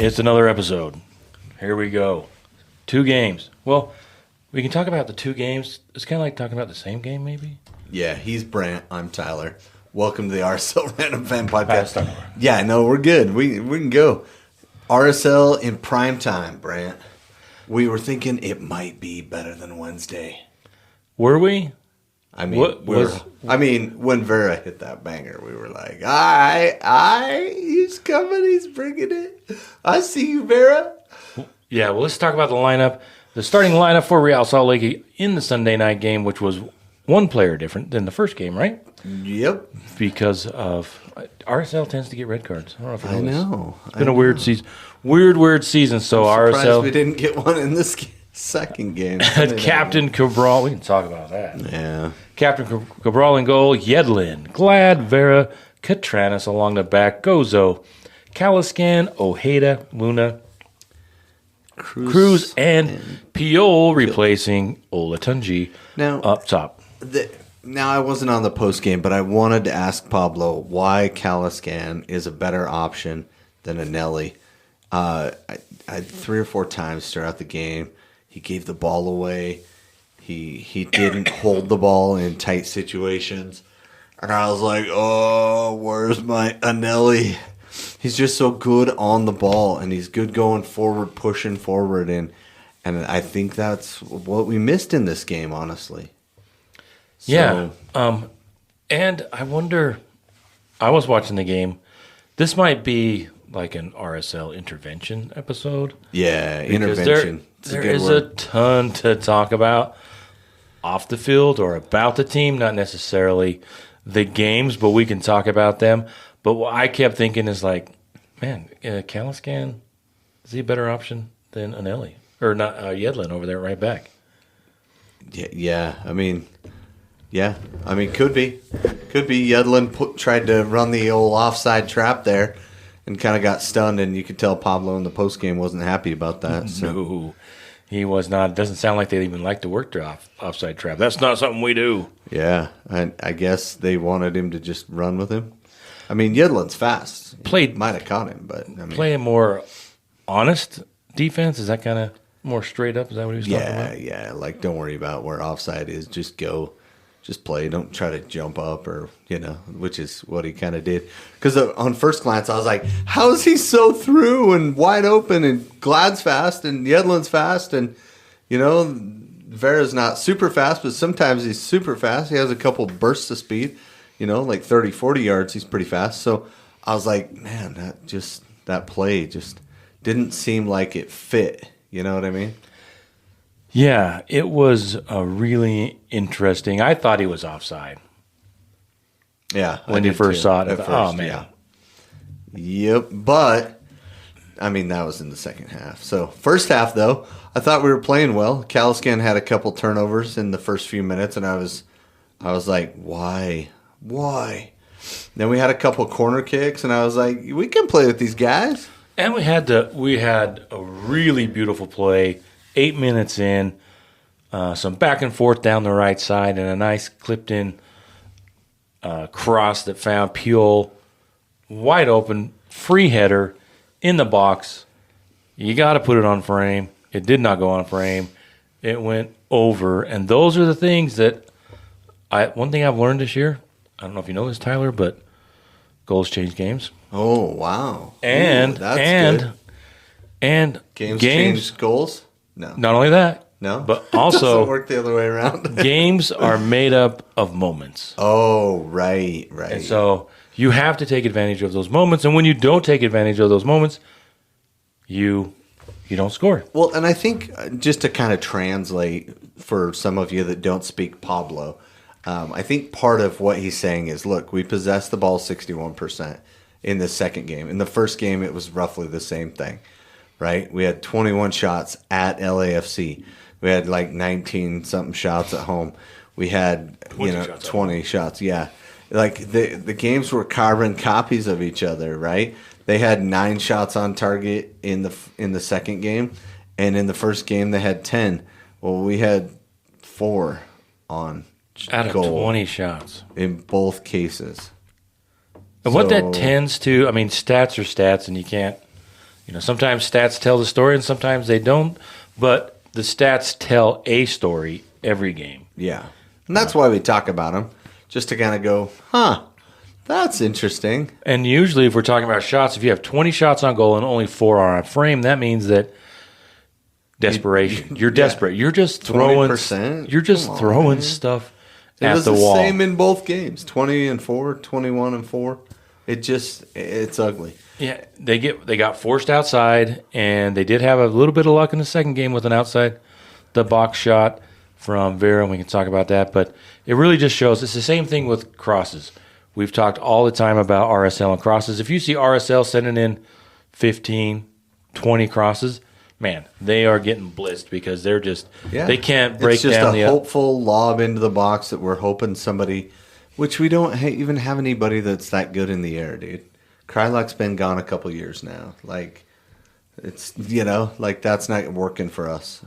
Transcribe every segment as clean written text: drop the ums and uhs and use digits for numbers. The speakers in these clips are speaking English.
It's another episode. Here we go. 2 games. Well, we can talk about the 2 games. It's kind of like talking about the same game, maybe? Yeah, he's Brandt. I'm Tyler. Welcome to the RSL Random Fan Podcast. Yeah, no, we're good. We can go. RSL in prime time, Brandt. We were thinking it might be better than Wednesday. Were we? I mean, when Vera hit that banger, we were like, he's coming, he's bringing it. I see you, Vera. Yeah, well, let's talk about the lineup. The starting lineup for Real Salt Lake in the Sunday night game, which was one player different than the first game, right? Yep. Because of RSL tends to get red cards. I don't know if you know. I know. It's been a weird season. Weird season. So I'm surprised RSL. we didn't get one in this second game. Captain Cabral. We can talk about that. Yeah. Captain Cabral in goal. Yedlin, Glad, Vera, Catranis along the back. Gozo, Kaliskan, Ojeda, Luna, Cruz, and Piol replacing Olatunji up top. Now, I wasn't on the post game, but I wanted to ask Pablo why Kaliskan is a better option than Anelli. I 3 or 4 times throughout the game, he gave the ball away. He didn't hold the ball in tight situations. And I was like, oh, where's my Anelli? He's just so good on the ball, and he's good going forward, pushing forward. And I think that's what we missed in this game, honestly. So, yeah. And I wonder, I was watching the game. This might be like an RSL intervention episode. Yeah, intervention. There is a ton to talk about off the field or about the team, not necessarily the games, but we can talk about them. But what I kept thinking is like, man, Kaliskan, is he a better option than Anelli? Or not Yedlin over there right back? Yeah. I mean, could be. Could be Yedlin tried to run the old offside trap there and kind of got stunned, and you could tell Pablo in the postgame wasn't happy about that. So. No, he was not. It doesn't sound like they even like to work their offside trap. That's not something we do. Yeah, I guess they wanted him to just run with him. I mean, Yedlin's fast. Might have caught him, but play a more honest defense. Is that kind of more straight up? Is that what he was talking about? Yeah. Like, don't worry about where offside is. Just go. Just play. Don't try to jump up or, which is what he kind of did. Because on first glance, I was like, how is he so through and wide open and Glad's fast and Yedlin's fast and, Vera's not super fast, but sometimes he's super fast. He has a couple bursts of speed, like 30, 40 yards. He's pretty fast. So I was like, man, that play just didn't seem like it fit. You know what I mean? Yeah, it was a really interesting. I thought he was offside. Yeah, when you first saw it, oh man. Yeah. Yep, but I mean that was in the second half. So first half though, I thought we were playing well. Kaliskan had a couple turnovers in the first few minutes, and I was like, why? Then we had a couple corner kicks, and I was like, we can play with these guys. And we had a really beautiful play. 8 minutes in, some back and forth down the right side, and a nice clipped-in cross that found Piol wide open, free header in the box. You got to put it on frame. It did not go on frame. It went over, and those are the things that one thing I've learned this year, I don't know if you know this, Tyler, but goals change games. Oh, wow. And good. And games change goals? No. Not only that. No? But also. It doesn't work the other way around. Games are made up of moments. Oh, right. And so you have to take advantage of those moments. And when you don't take advantage of those moments, you don't score. Well, and I think just to kind of translate for some of you that don't speak Pablo, I think part of what he's saying is, look, we possessed the ball 61% in the second game. In the first game, it was roughly the same thing. Right? We had 21 shots at LAFC. We had like 19-something shots at home. We had 20 shots. Yeah. Like the games were carbon copies of each other, right? They had 9 shots on target in the second game, and in the first game they had 10. Well, we had 4 on out goal of 20 shots in both cases. And what that tends to, I mean, stats are stats, and you sometimes stats tell the story and sometimes they don't, but the stats tell a story every game. Yeah. And that's why we talk about them, just to kind of go, that's interesting. And usually if we're talking about shots, if you have 20 shots on goal and only 4 are on frame, that means that desperation. You're desperate. You're just throwing 20%? You're just throwing stuff at the wall. It was the same in both games, 20-4, 21-4. It's ugly. Yeah, they got forced outside, and they did have a little bit of luck in the second game with an outside the box shot from Vera, and we can talk about that. But it really just shows it's the same thing with crosses. We've talked all the time about RSL and crosses. If you see RSL sending in 15, 20 crosses, man, they are getting blitzed because they're just they can't break down the. It's just a hopeful lob into the box that we're hoping somebody, which we don't even have anybody that's that good in the air, dude. Krylock's been gone a couple years now. Like, it's that's not working for us.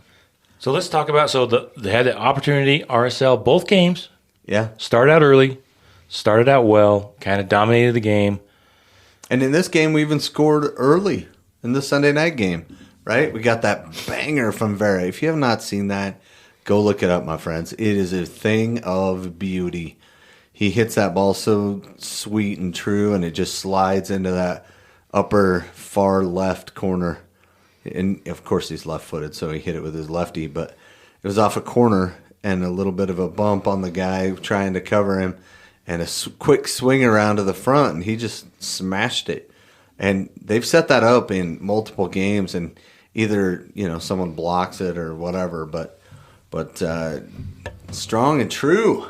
So let's talk about they had the opportunity. RSL both games. Yeah, started out early, started out well, kind of dominated the game. And in this game, we even scored early in the Sunday night game. Right? We got that banger from Vera. If you have not seen that, go look it up, my friends. It is a thing of beauty. He hits that ball so sweet and true, and it just slides into that upper far left corner. And, of course, he's left-footed, so he hit it with his lefty. But it was off a corner and a little bit of a bump on the guy trying to cover him and a quick swing around to the front, and he just smashed it. And they've set that up in multiple games, and either someone blocks it or whatever, but strong and true,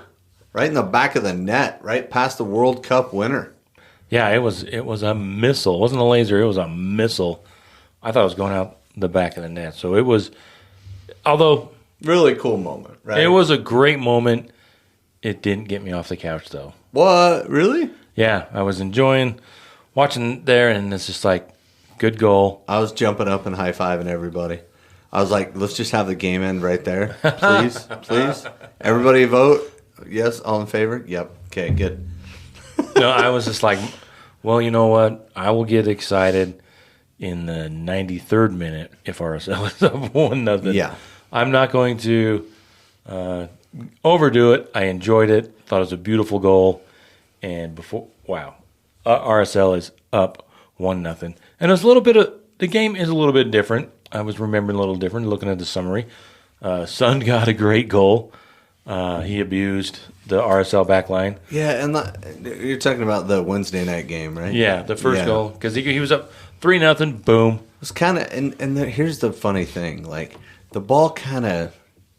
right in the back of the net, right past the World Cup winner. Yeah, it was a missile. It wasn't a laser. It was a missile. I thought it was going out the back of the net. So it was, although really cool moment, right? It was a great moment. It didn't get me off the couch though. What? Really? Yeah, I was enjoying watching there, and it's just like, good goal. I was jumping up and high-fiving everybody. I was like, let's just have the game end right there. Please, please. Everybody vote. Yes, all in favor? Yep. Okay, good. No, I was just like, well, you know what? I will get excited in the 93rd minute if RSL is up 1-0. Yeah. I'm not going to overdo it. I enjoyed it. Thought it was a beautiful goal. And RSL is up 1-0. And it's a little bit of the game is a little bit different. I was remembering a little different looking at the summary. Sun got a great goal. He abused the RSL back line. Yeah, and you're talking about the Wednesday night game, right? Yeah, the first goal because he was up 3-0. Boom. It was kind of here's the funny thing, like the ball kind of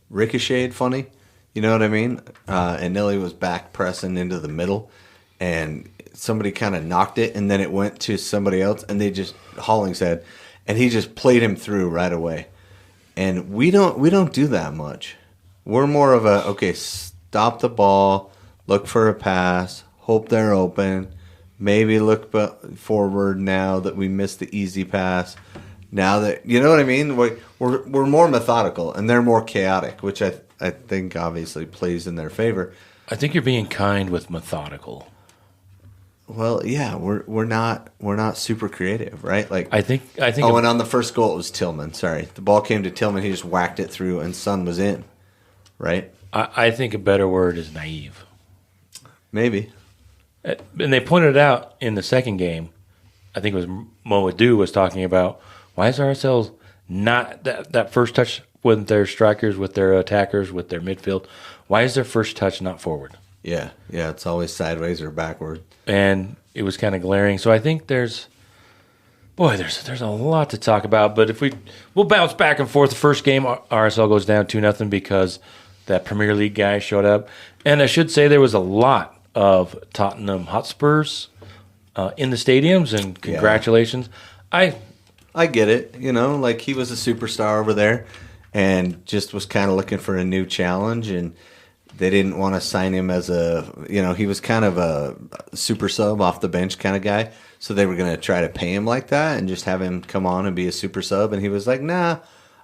ricocheted funny. You know what I mean? And Nilly was back pressing into the middle, and somebody kind of knocked it, and then it went to somebody else, and Hollingshead, and he just played him through right away. And we don't do that much. We're more of stop the ball, look for a pass, hope they're open, maybe look forward now that we missed the easy pass. Now that you know what I mean, we're more methodical, and they're more chaotic, which I think obviously plays in their favor. I think you're being kind with methodical. Well, yeah, we're not super creative, right? Like I think. Oh, and on the first goal it was Tillman. Sorry, the ball came to Tillman. He just whacked it through, and Sun was in. Right. I think a better word is naive. Maybe. And they pointed it out in the second game. I think it was Moadu was talking about why is RSL not that first touch with their strikers, with their attackers, with their midfield? Why is their first touch not forward? Yeah, it's always sideways or backward. And it was kind of glaring. So I think there's a lot to talk about. But if we'll bounce back and forth. The first game, RSL goes down 2-0 because that Premier League guy showed up. And I should say there was a lot of Tottenham Hotspurs in the stadiums, and congratulations. Yeah. I get it. Like he was a superstar over there and just was kind of looking for a new challenge, and they didn't want to sign him as he was kind of a super sub off the bench kind of guy. So they were going to try to pay him like that and just have him come on and be a super sub. And he was like, nah,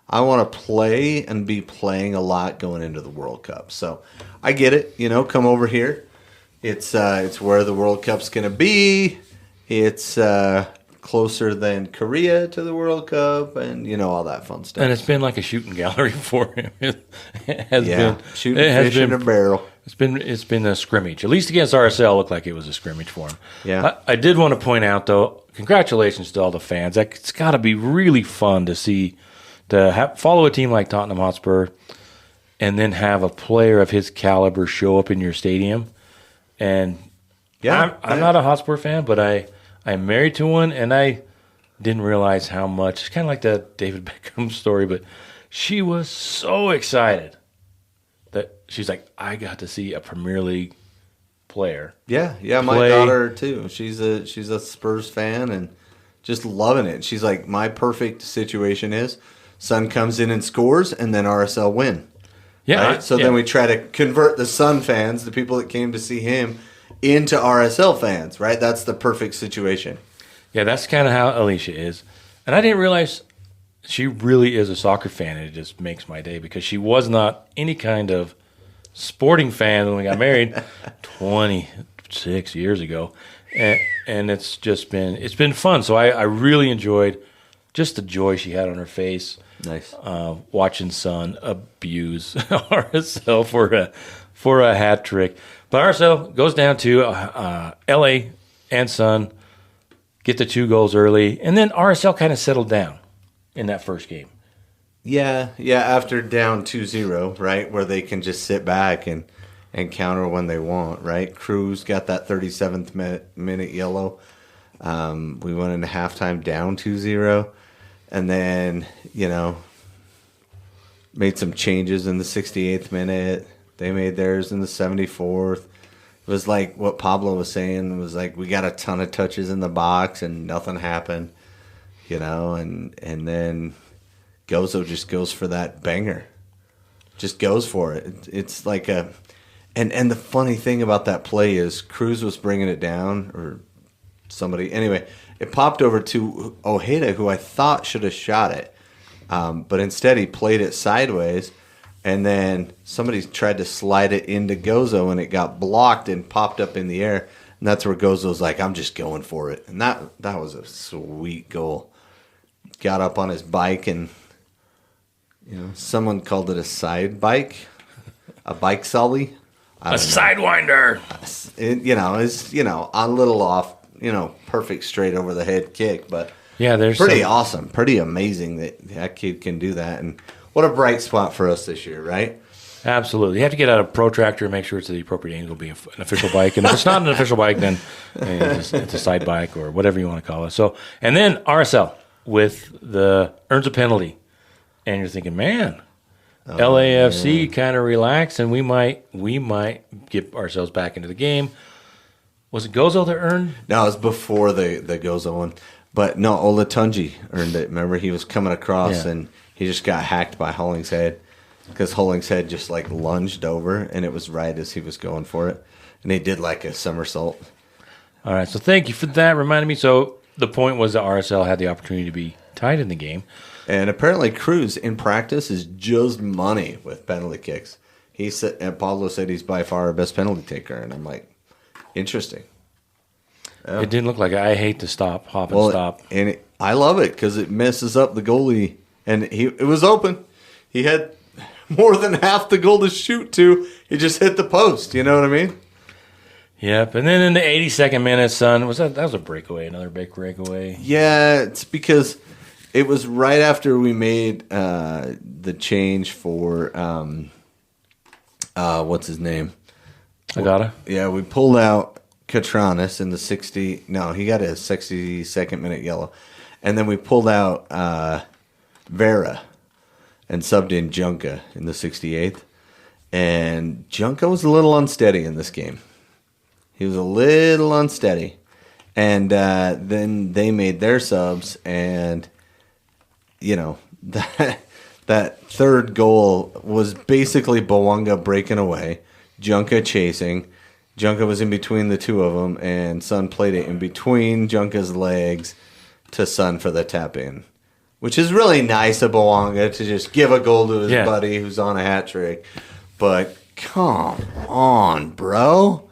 I want to play and be playing a lot going into the World Cup. So I get it. Come over here. It's where the World Cup's going to be. It's closer than Korea to the World Cup, and all that fun stuff. And it's been like a shooting gallery for him. It has shooting fish in a barrel. It's been a scrimmage. At least against RSL, looked like it was a scrimmage for him. Yeah. I did want to point out, though, congratulations to all the fans. It's got to be really fun to see, follow a team like Tottenham Hotspur and then have a player of his caliber show up in your stadium. And I'm not a Hotspur fan, but I'm married to one, and I didn't realize how much. It's kind of like the David Beckham story, but she was so excited that she's like, I got to see a Premier League player. Yeah, my daughter too. She's a Spurs fan and just loving it. She's like, my perfect situation is Sun comes in and scores, and then RSL win. Yeah. Right? So then we try to convert the Sun fans, the people that came to see him, into RSL fans, right? That's the perfect situation. Yeah, that's kind of how Alicia is. And I didn't realize she really is a soccer fan. It just makes my day because she was not any kind of sporting fan when we got married 26 years ago. And it's been fun. So I really enjoyed just the joy she had on her face. Nice. Watching Sun abuse RSL for a hat trick. But RSL goes down to LA and Sun, get the 2 goals early, and then RSL kind of settled down in that first game. Yeah, after down 2-0, right, where they can just sit back and counter when they want, right? Cruz got that 37th minute yellow. We went into halftime down 2-0, and then, made some changes in the 68th minute. They made theirs in the 74th. It was like what Pablo was saying. It was like we got a ton of touches in the box and nothing happened, and then Gozo just goes for that banger. Just goes for it. It's like a and the funny thing about that play is Cruz was bringing it down or somebody. Anyway, it popped over to Ojeda, who I thought should have shot it. But instead he played it sideways. And then somebody tried to slide it into Gozo, and it got blocked and popped up in the air. And that's where Gozo's like, I'm just going for it. And that was a sweet goal. Got up on his bike, and someone called it a side bike, a bike sully, a sidewinder. It's a little off, perfect straight over the head kick, but there's pretty awesome, pretty amazing that kid can do that. And what a bright spot for us this year, right? Absolutely. You have to get out a protractor and make sure it's the appropriate angle to be an official bike. And if it's not an official bike, then it's a side bike or whatever you want to call it. So, and then RSL earns a penalty. And you're thinking, man, LAFC kind of relaxed, and we might get ourselves back into the game. Was it Gozo that earned? No, it was before the Gozo one. But no, Olatunji earned it. Remember, he was coming across, and he just got hacked by Hollingshead because Hollingshead just lunged over, and it was right as he was going for it. And he did like a somersault. All right, so thank you for that. Reminded me. So the point was that RSL had the opportunity to be tied in the game. And apparently Cruz, in practice, is just money with penalty kicks. He said, and Pablo said he's by far our best penalty taker. And I'm like, interesting. Yeah. It didn't look like it. I hate to stop. And I love it because it messes up the goalie. And it was open. He had more than half the goal to shoot to. He just hit the post. You know what I mean? Yep. And then in the 82nd minute, Sun, that was a breakaway, another big breakaway. Yeah, it's because it was right after we made the change for what's his name? Agata? Yeah, we pulled out Catranas in the 60. No, he got a 62nd minute yellow. And then we pulled out Vera and subbed in Junca in the 68th. And Junca was a little unsteady in this game. He was a little unsteady. And then they made their subs, and that third goal was basically Bawanga breaking away, Junca chasing. Junca was in between the two of them, and Sun played it in between Junca's legs to Sun for the tap in, which is really nice of Bawanga to just give a goal to his buddy who's on a hat trick. But come on, bro.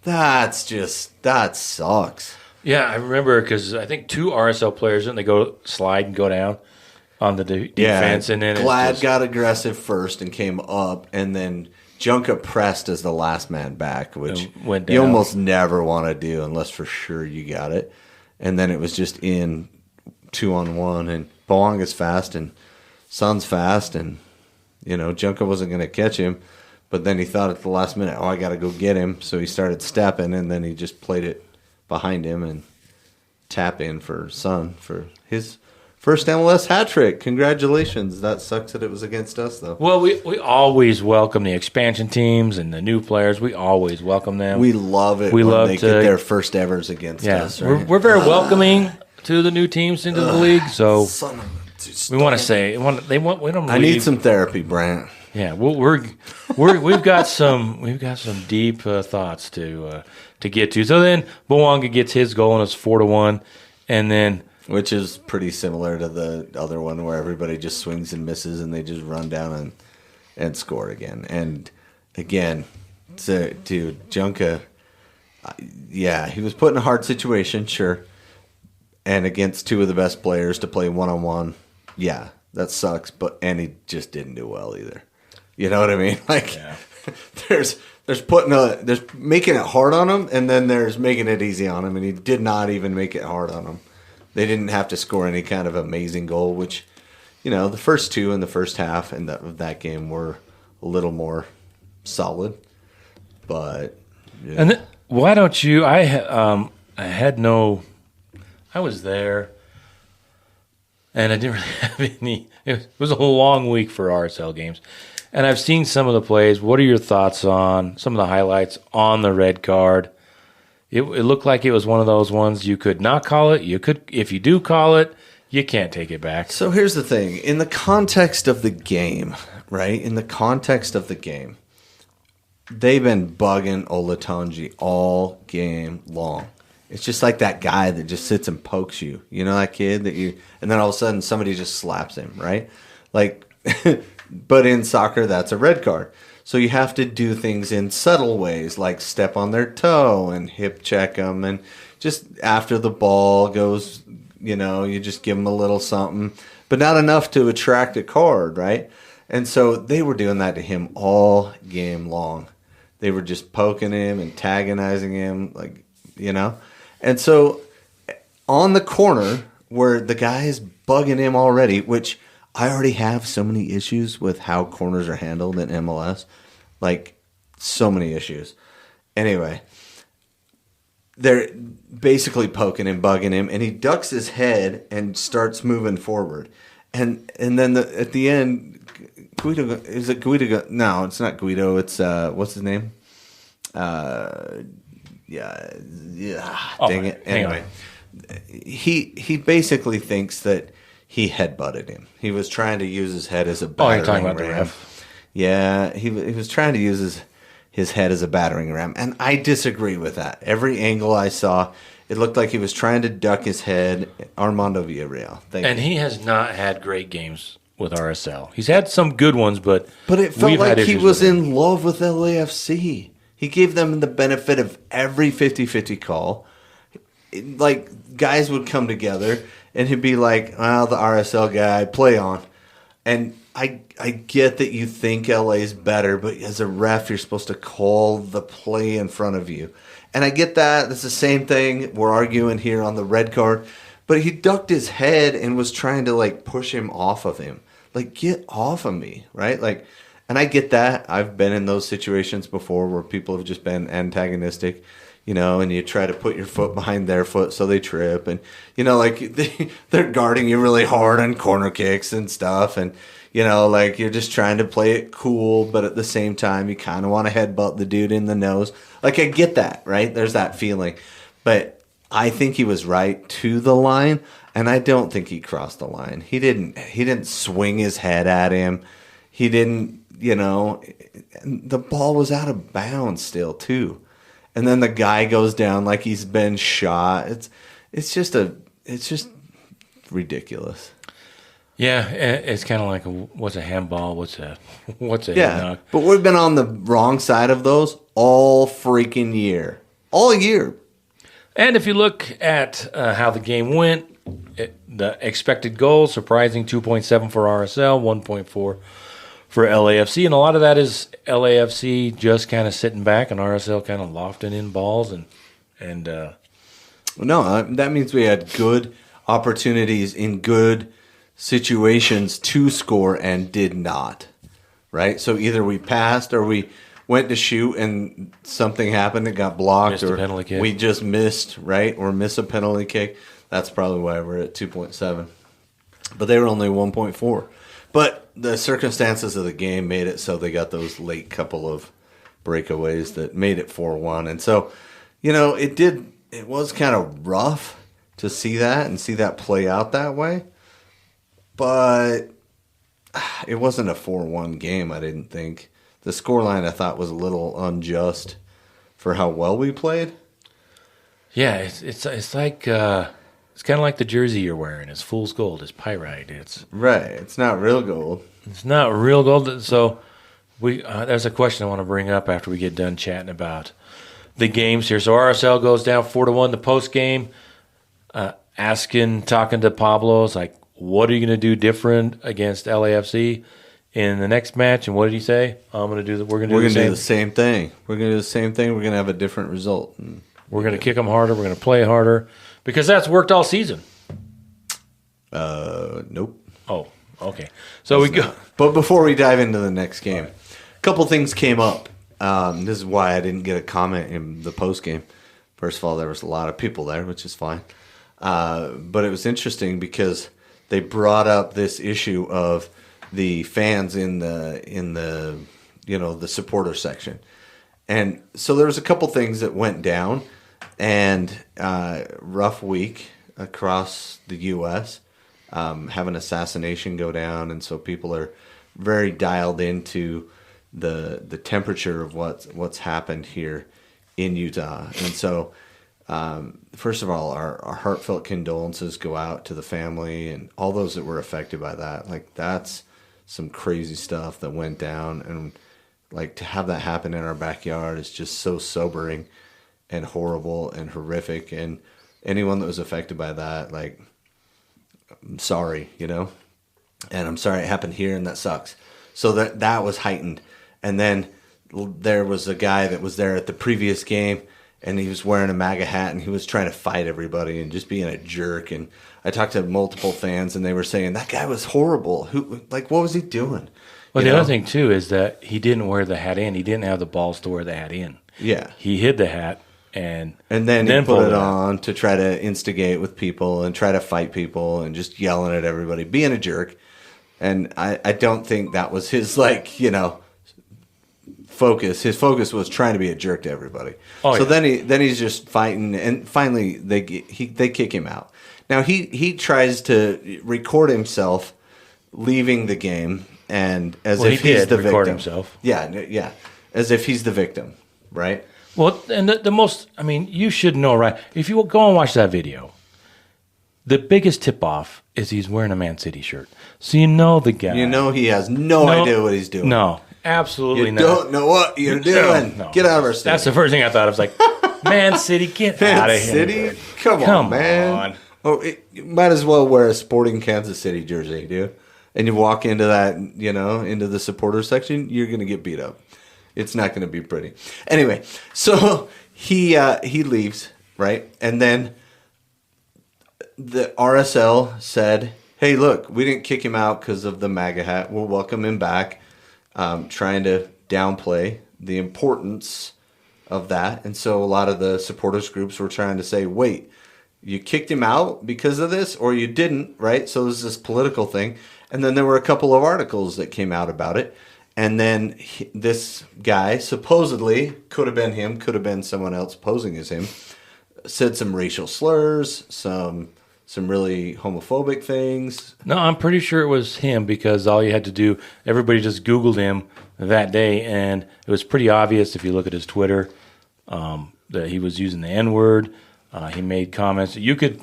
That sucks. Yeah, I remember because I think 2 RSL players, didn't they go slide and go down on the defense? And then Glad got aggressive first and came up, and then Junka pressed as the last man back, which went down. You almost never want to do unless for sure you got it. And then it was just in 2-on-1, and Bowanga's fast, and Son's fast, and Junka wasn't going to catch him, but then he thought at the last minute, I got to go get him, so he started stepping, and then he just played it behind him and tap in for Son for his first MLS hat trick. Congratulations. That sucks that it was against us, though. Well, we always welcome the expansion teams and the new players. We always welcome them. We love it when they get their first evers against us. Right? We're very welcoming to the new teams into the league. So we want to say we don't. Leave. I need some therapy, Brandt. Yeah, we've got some deep thoughts to get to. So then Bowanga gets his goal and it's 4-1, and then. Which is pretty similar to the other one where everybody just swings and misses and they just run down and score again. And again, dude, Junka, he was put in a hard situation, sure. And against 2 of the best players to play one-on-one, that sucks. And he just didn't do well either. You know what I mean? There's making it hard on him, and then there's making it easy on him, and he did not even make it hard on him. They didn't have to score any kind of amazing goal, which, the first 2 in the first half of that game were a little more solid. But and why don't you? I was there, and I didn't really have any. It was a long week for RSL games, and I've seen some of the plays. What are your thoughts on some of the highlights on the red card? It looked like it was one of those ones you could not call it. You could, if you do call it, you can't take it back. So here's the thing. In the context of the game, right? In the context of the game, they've been bugging Olatunji all game long. It's just like that guy that just sits and pokes you. You know that kid and then all of a sudden somebody just slaps him, right? But in soccer, that's a red card. So you have to do things in subtle ways, like step on their toe and hip check them. And just after the ball goes, you just give them a little something, but not enough to attract a card, right? And so they were doing that to him all game long. They were just poking him, antagonizing him, And so on the corner where the guy is bugging him already, which I already have so many issues with how corners are handled in MLS. So many issues. Anyway, they're basically poking and bugging him, and he ducks his head and starts moving forward. And then at the end, Guido, is it Guido? No, it's not Guido. It's, what's his name? Dang it. Anyway, he basically thinks that he headbutted him. He was trying to use his head as a battering you're talking about ram. the ref. Yeah, he was trying to use his head as a battering ram, and I disagree with that. Every angle I saw, it looked like he was trying to duck his head. Armando Villarreal. He has not had great games with RSL. He's had some good ones, but it felt like he was in love with LAFC. He gave them the benefit of every 50-50 call. Guys would come together, and he'd be like, well, the RSL guy, play on. And I get that you think LA is better, but as a ref, you're supposed to call the play in front of you. And I get that. It's the same thing we're arguing here on the red card. But he ducked his head and was trying to, push him off of him. Get off of me, right? And I get that. I've been in those situations before where people have just been antagonistic, and you try to put your foot behind their foot so they trip. And, they're guarding you really hard on corner kicks and stuff. And, you're just trying to play it cool, but at the same time, you kind of want to headbutt the dude in the nose. I get that, right? There's that feeling. But I think he was right to the line, and I don't think he crossed the line. He didn't swing his head at him. He didn't, the ball was out of bounds still, too. And then the guy goes down like he's been shot. It's just ridiculous. Yeah, it's kind of like what's a handball? What's a head knock? But we've been on the wrong side of those all freaking year, all year. And if you look at how the game went, the expected goals, surprising 2.7 for RSL, 1.4 for LAFC. And a lot of that is LAFC just kind of sitting back and RSL kind of lofting in balls. No, that means we had good opportunities in good situations to score and did not, right? So either we passed or we went to shoot and something happened, it got blocked, missed a penalty kick. We just missed, right? Or miss a penalty kick. That's probably why we're at 2.7. But they were only 1.4. But the circumstances of the game made it so they got those late couple of breakaways that made it 4-1. And so, it was kind of rough to see that and see that play out that way. But it wasn't a 4-1 game, I didn't think. The scoreline, I thought, was a little unjust for how well we played. Yeah, it's like it's kind of like the jersey you're wearing. It's fool's gold. It's pyrite. Right. It's not real gold. It's not real gold. So there's a question I want to bring up after we get done chatting about the games here. So RSL goes down 4-1 the post game. Talking to Pablo, it's like, what are you going to do different against LAFC in the next match? And what did he say? We're going to do the same thing. We're going to do the same thing. We're going to have a different result. And we're going to kick them harder. We're going to play harder because that's worked all season. Nope. Oh, okay. So we go. But before we dive into the next game, a couple things came up. This is why I didn't get a comment in the post game. First of all, there was a lot of people there, which is fine. But it was interesting because they brought up this issue of the fans in the the supporter section, and so there was a couple things that went down, and rough week across the U.S. Have an assassination go down, and so people are very dialed into the temperature of what's happened here in Utah, and so. First of all, our heartfelt condolences go out to the family and all those that were affected by that. Like, that's some crazy stuff that went down. And, like, to have that happen in our backyard is just so sobering and horrible and horrific. And anyone that was affected by that, like, I'm sorry, And I'm sorry it happened here, and that sucks. So that was heightened. And then there was a guy that was there at the previous game, and he was wearing a MAGA hat, and he was trying to fight everybody and just being a jerk. And I talked to multiple fans, and they were saying, that guy was horrible. What was he doing? Well, the other thing, too, is that he didn't wear the hat in. He didn't have the balls to wear the hat in. Yeah. He hid the hat, and then he put it on to try to instigate with people and try to fight people and just yelling at everybody, being a jerk. And I don't think that was his, focus. His focus was trying to be a jerk to everybody. Then he's just fighting, and finally they kick him out. Now he tries to record himself leaving the game, and he's the victim. Himself. Yeah, as if he's the victim, right? Well, and the most, you should know, right? If you go and watch that video, the biggest tip-off is he's wearing a Man City shirt. So the guy. He has no idea what he's doing. No. Absolutely not. You don't know what you're doing. No. Get out of our city. That's the first thing I thought. I was like, Man City, get out of here. Man City? Come on, man. You might as well wear a Sporting Kansas City jersey, dude. And you walk into that, into the supporter section, you're going to get beat up. It's not going to be pretty. Anyway, so he leaves, right? And then the RSL said, hey, look, we didn't kick him out because of the MAGA hat. We'll welcome him back. Trying to downplay the importance of that. And so a lot of the supporters groups were trying to say, wait, you kicked him out because of this, or you didn't, right? So there's this political thing. And then there were a couple of articles that came out about it. And then this guy, supposedly, could have been him, could have been someone else posing as him, said some racial slurs, some really homophobic things. No, I'm pretty sure it was him because all you had to do, everybody just Googled him that day, and it was pretty obvious if you look at his Twitter that he was using the N-word. He made comments. You could,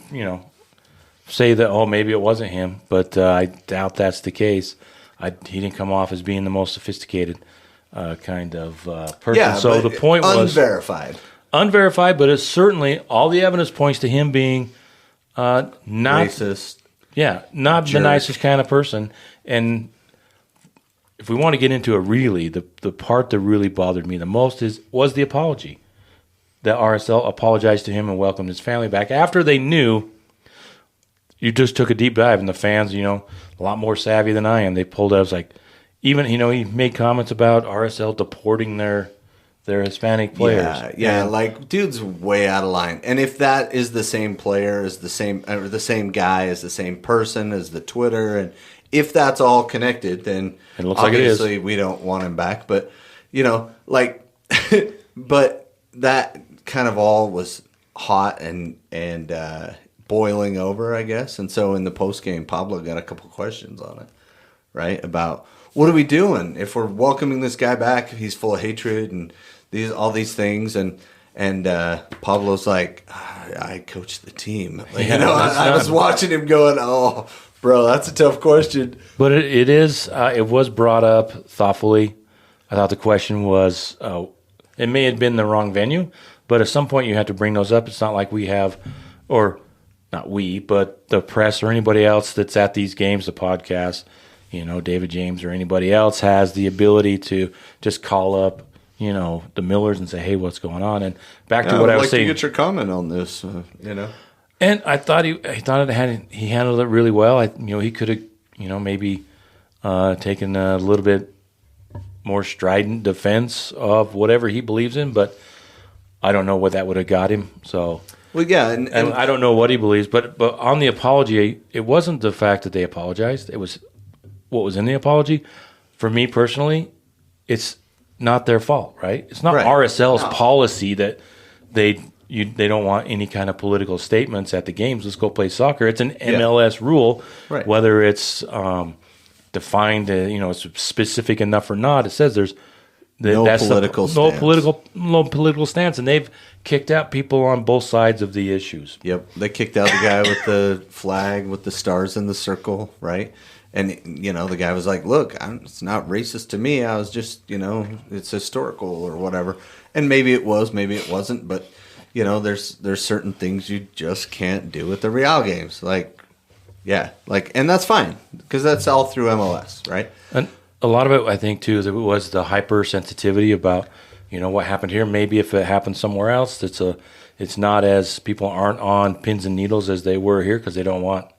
say that, maybe it wasn't him, but I doubt that's the case. He didn't come off as being the most sophisticated kind of person. Yeah, so but the point was unverified. unverified, but it's certainly all the evidence points to him being not racist. Yeah, not jerk. The nicest kind of person. And if we want to get into it, really, the part that really bothered me the most was the apology. That RSL apologized to him and welcomed his family back after they knew. You just took a deep dive, and the fans, a lot more savvy than I am. They pulled out, like, even, he made comments about RSL deporting their Hispanic players. Yeah, like, dude's way out of line. And if that is the same player, as the same guy, as the same person, as the Twitter, and if that's all connected, then it looks obviously like it is. We don't want him back. But, but that kind of all was hot and boiling over, I guess. And so in the post game, Pablo got a couple questions on it, right? About what are we doing if we're welcoming this guy back? He's full of hatred and all these things, and Pablo's like, I coached the team. Like, I was watching him going, oh, bro, that's a tough question. But it is. It was brought up thoughtfully. I thought the question was, it may have been the wrong venue, but at some point you have to bring those up. It's not like we have, or not we, but the press or anybody else that's at these games, the podcast, David James or anybody else has the ability to just call up, the Millers and say, hey, what's going on? And back to what I was saying. I'd like to get your comment on this, And I thought he handled it really well. He could have, maybe taken a little bit more strident defense of whatever he believes in, but I don't know what that would have got him. So, well, yeah, and I don't know what he believes, but on the apology, it wasn't the fact that they apologized. It was what was in the apology. For me personally, it's not their fault, right? It's not RSL's policy that they don't want any kind of political statements at the games. Let's go play soccer. It's an MLS rule, right. Whether it's defined, it's specific enough or not. It says there's no political stance, and they've kicked out people on both sides of the issues. Yep, they kicked out the guy with the flag with the stars in the circle, right? And, the guy was like, look, it's not racist to me. I was just, it's historical or whatever. And maybe it was, maybe it wasn't. But, there's certain things you just can't do at the Real games. And that's fine because that's all through MLS, right? And a lot of it, I think, too, is it was the hypersensitivity about, what happened here. Maybe if it happened somewhere else, it's not as people aren't on pins and needles as they were here because they don't want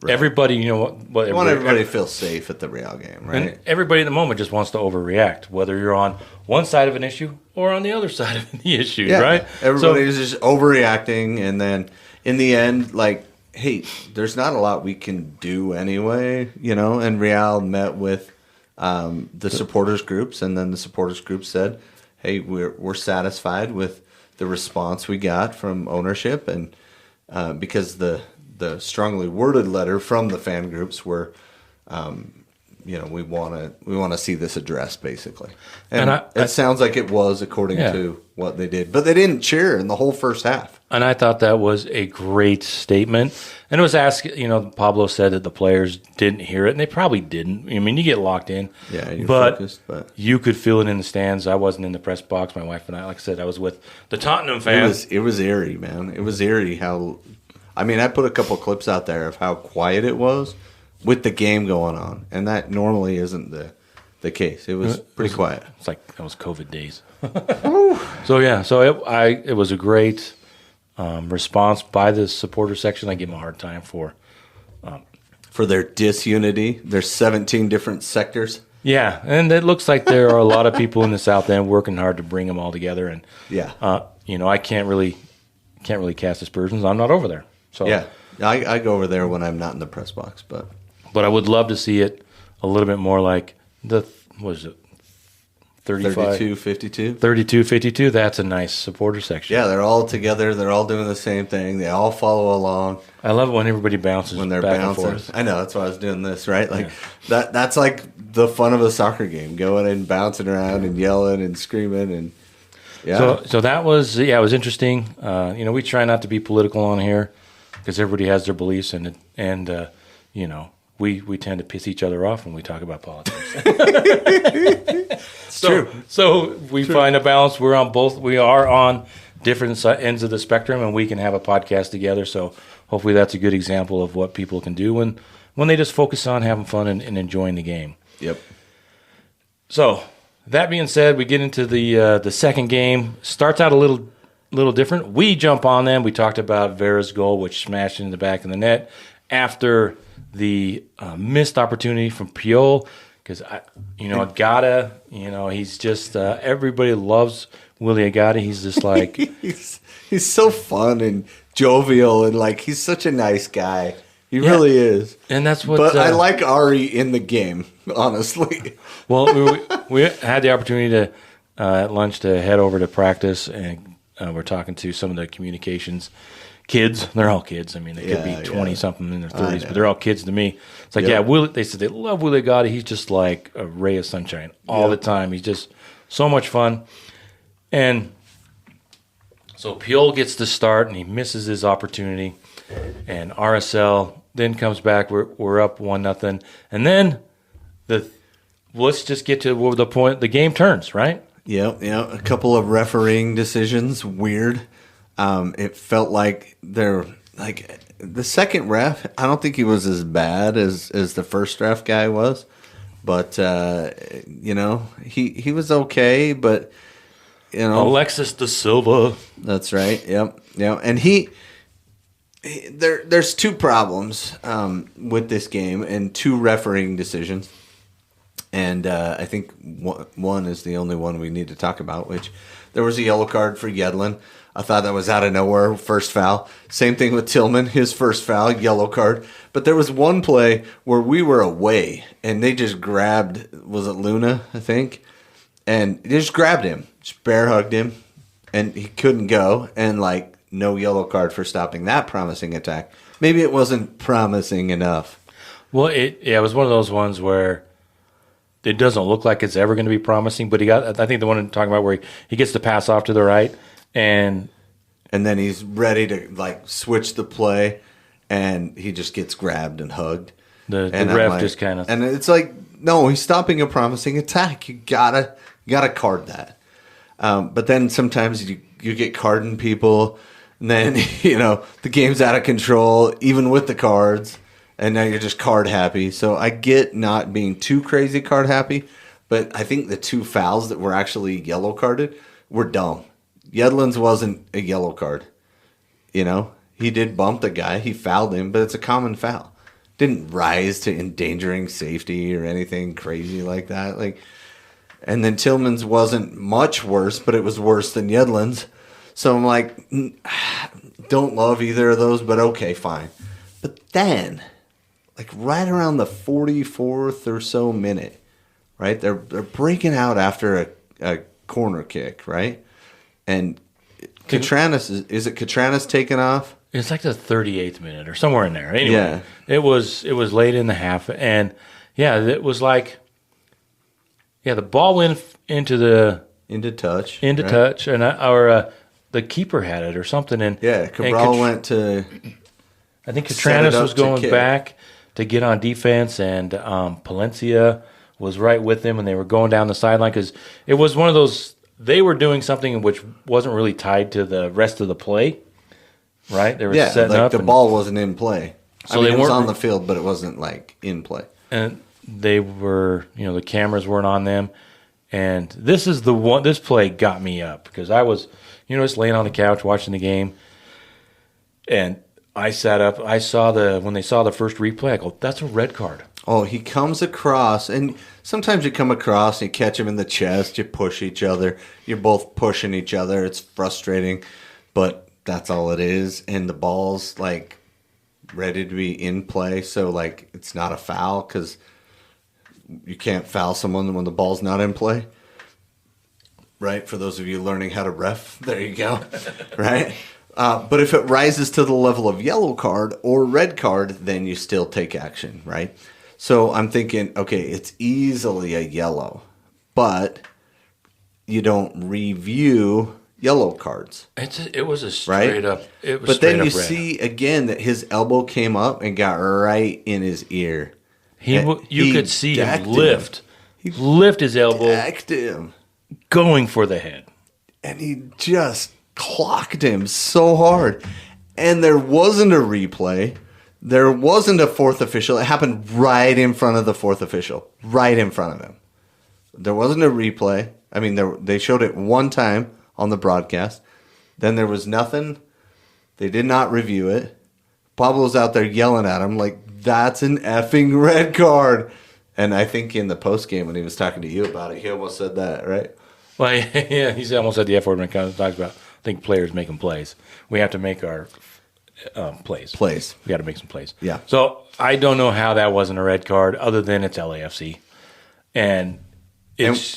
everybody, they want everybody to feel safe at the Real game, right? And everybody in the moment just wants to overreact, whether you're on one side of an issue or on the other side of the issue, right? Everybody's just overreacting, and then in the end, like, hey, there's not a lot we can do anyway, And Real met with the supporters groups, and then the supporters group said, hey, we're satisfied with the response we got from ownership, and because the strongly worded letter from the fan groups were, we want to see this addressed, basically. And it sounds like it was according to what they did, but they didn't cheer in the whole first half. And I thought that was a great statement. And it was asked, Pablo said that the players didn't hear it, and they probably didn't. I mean, you get locked in. Yeah, you're focused, but you could feel it in the stands. I wasn't in the press box. My wife and I, like I said, I was with the Tottenham fans. It was eerie, man. It was eerie how. I mean, I put a couple clips out there of how quiet it was with the game going on, and that normally isn't the case. It was pretty quiet. It's like that was COVID days. It was a great response by the supporter section. I give them a hard time for their disunity. There's 17 different sectors. Yeah, and it looks like there are a lot of people in the South End working hard to bring them all together. And I can't really cast aspersions. I'm not over there. So yeah, I go over there when I'm not in the press box, but I would love to see it a little bit more like the 32, 52? 32, 52. That's a nice supporter section. Yeah, they're all together. They're all doing the same thing. They all follow along. I love it when everybody bounces when they're back bouncing. and forth. I know, that's why I was doing this, right? Like that's like the fun of a soccer game, going and bouncing around and yelling and screaming and So that was it was interesting. We try not to be political on here because everybody has their beliefs and we tend to piss each other off when we talk about politics. It's true. So we find a balance. We are on different ends of the spectrum, and we can have a podcast together. So hopefully that's a good example of what people can do when they just focus on having fun and enjoying the game. Yep. So that being said, we get into the second game. Starts out a little different. We jump on them. We talked about Vera's goal, which smashed into the back of the net after the missed opportunity from Piol. Because Agata, he's just everybody loves Willie Agata. He's just like he's so fun and jovial and like he's such a nice guy. He really is. And that's what. But I like Ari in the game, honestly. Well, we had the opportunity to at lunch to head over to practice, and we're talking to some of the communications kids. They're all kids. I mean, they could be 20-something in their 30s, but they're all kids to me. It's like, Willie, they said they love Willie Gotti. He's just like a ray of sunshine all the time. He's just so much fun. And so Piol gets the start, and he misses his opportunity. And RSL then comes back. We're up 1-0. And then let's just get to the point. The game turns, right? Yeah. A couple of refereeing decisions. Weird. It felt like the second ref. I don't think he was as bad as the first ref guy was, but he was okay. But Alexis De Silva. That's right. Yep. And there's two problems with this game and two refereeing decisions. And I think one is the only one we need to talk about, which there was a yellow card for Yedlin. I thought that was out of nowhere, first foul. Same thing with Tillman, his first foul, yellow card. But there was one play where we were away, and they just grabbed, was it Luna, I think? And they just grabbed him, just bear hugged him, and he couldn't go. And, no yellow card for stopping that promising attack. Maybe it wasn't promising enough. Well, it was one of those ones where it doesn't look like it's ever going to be promising, but I think the one I'm talking about where he gets the pass off to the right, and then he's ready to switch the play, and he just gets grabbed and hugged. The ref just kind of, and it's no, he's stopping a promising attack. You gotta card that. But then sometimes you get carding people, and then the game's out of control, even with the cards. And now you're just card happy. So I get not being too crazy card happy, but I think the two fouls that were actually yellow carded were dumb. Yedlin's wasn't a yellow card. He did bump the guy. He fouled him, but it's a common foul. Didn't rise to endangering safety or anything crazy like that. And then Tillman's wasn't much worse, but it was worse than Yedlin's. So I'm like, don't love either of those, but okay, fine. But then, right around the 44th or so minute, right? They're breaking out after a corner kick, right? And Catranis is it Catranis taking off? It's like the 38th minute or somewhere in there. Anyway, it was late in the half, and it was the ball went into touch, and the keeper had it or something, and Cabral went to. I think Catranis was going back to get on defense, and Palencia was right with them, and they were going down the sideline because it was one of those. They were doing something which wasn't really tied to the rest of the play, right? They were setting up. The ball wasn't in play. So it was on the field, but it wasn't in play. And they were, the cameras weren't on them. And this play got me up because I was, just laying on the couch watching the game, and I sat up. I saw when they saw the first replay, I go, that's a red card. Oh, he comes across, and sometimes you come across, you catch him in the chest, you push each other. You're both pushing each other. It's frustrating, but that's all it is. And the ball's, ready to be in play, so, it's not a foul because you can't foul someone when the ball's not in play. Right? For those of you learning how to ref, there you go. Right? But if it rises to the level of yellow card or red card, then you still take action, right? So I'm thinking, okay, it's easily a yellow, but you don't review yellow cards. It was a straight up. It was but then you red. see again that his elbow came up and got right in his ear. You could see him lift his elbow, decked him, going for the head. And he just clocked him so hard. And there wasn't a replay. There wasn't a fourth official. It happened right in front of the fourth official. Right in front of him. There wasn't a replay. I mean, they showed it one time on the broadcast. Then there was nothing. They did not review it. Pablo's out there yelling at him like, that's an effing red card. And I think in the postgame when he was talking to you about it, he almost said that, right? Well, yeah, he almost said the F word when it talks about, I think, players making plays. We have to make our plays. We got to make some plays. Yeah. So I don't know how that wasn't a red card other than it's LAFC. And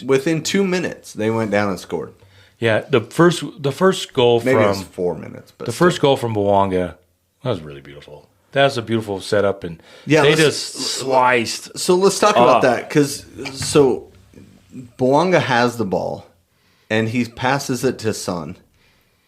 within 2 minutes, they went down and scored. Yeah, the first goal Maybe it was 4 minutes. But first goal from Bouanga, that was really beautiful. That was a beautiful setup, and they just sliced. So let's talk about that, because Bouanga has the ball, and he passes it to Son,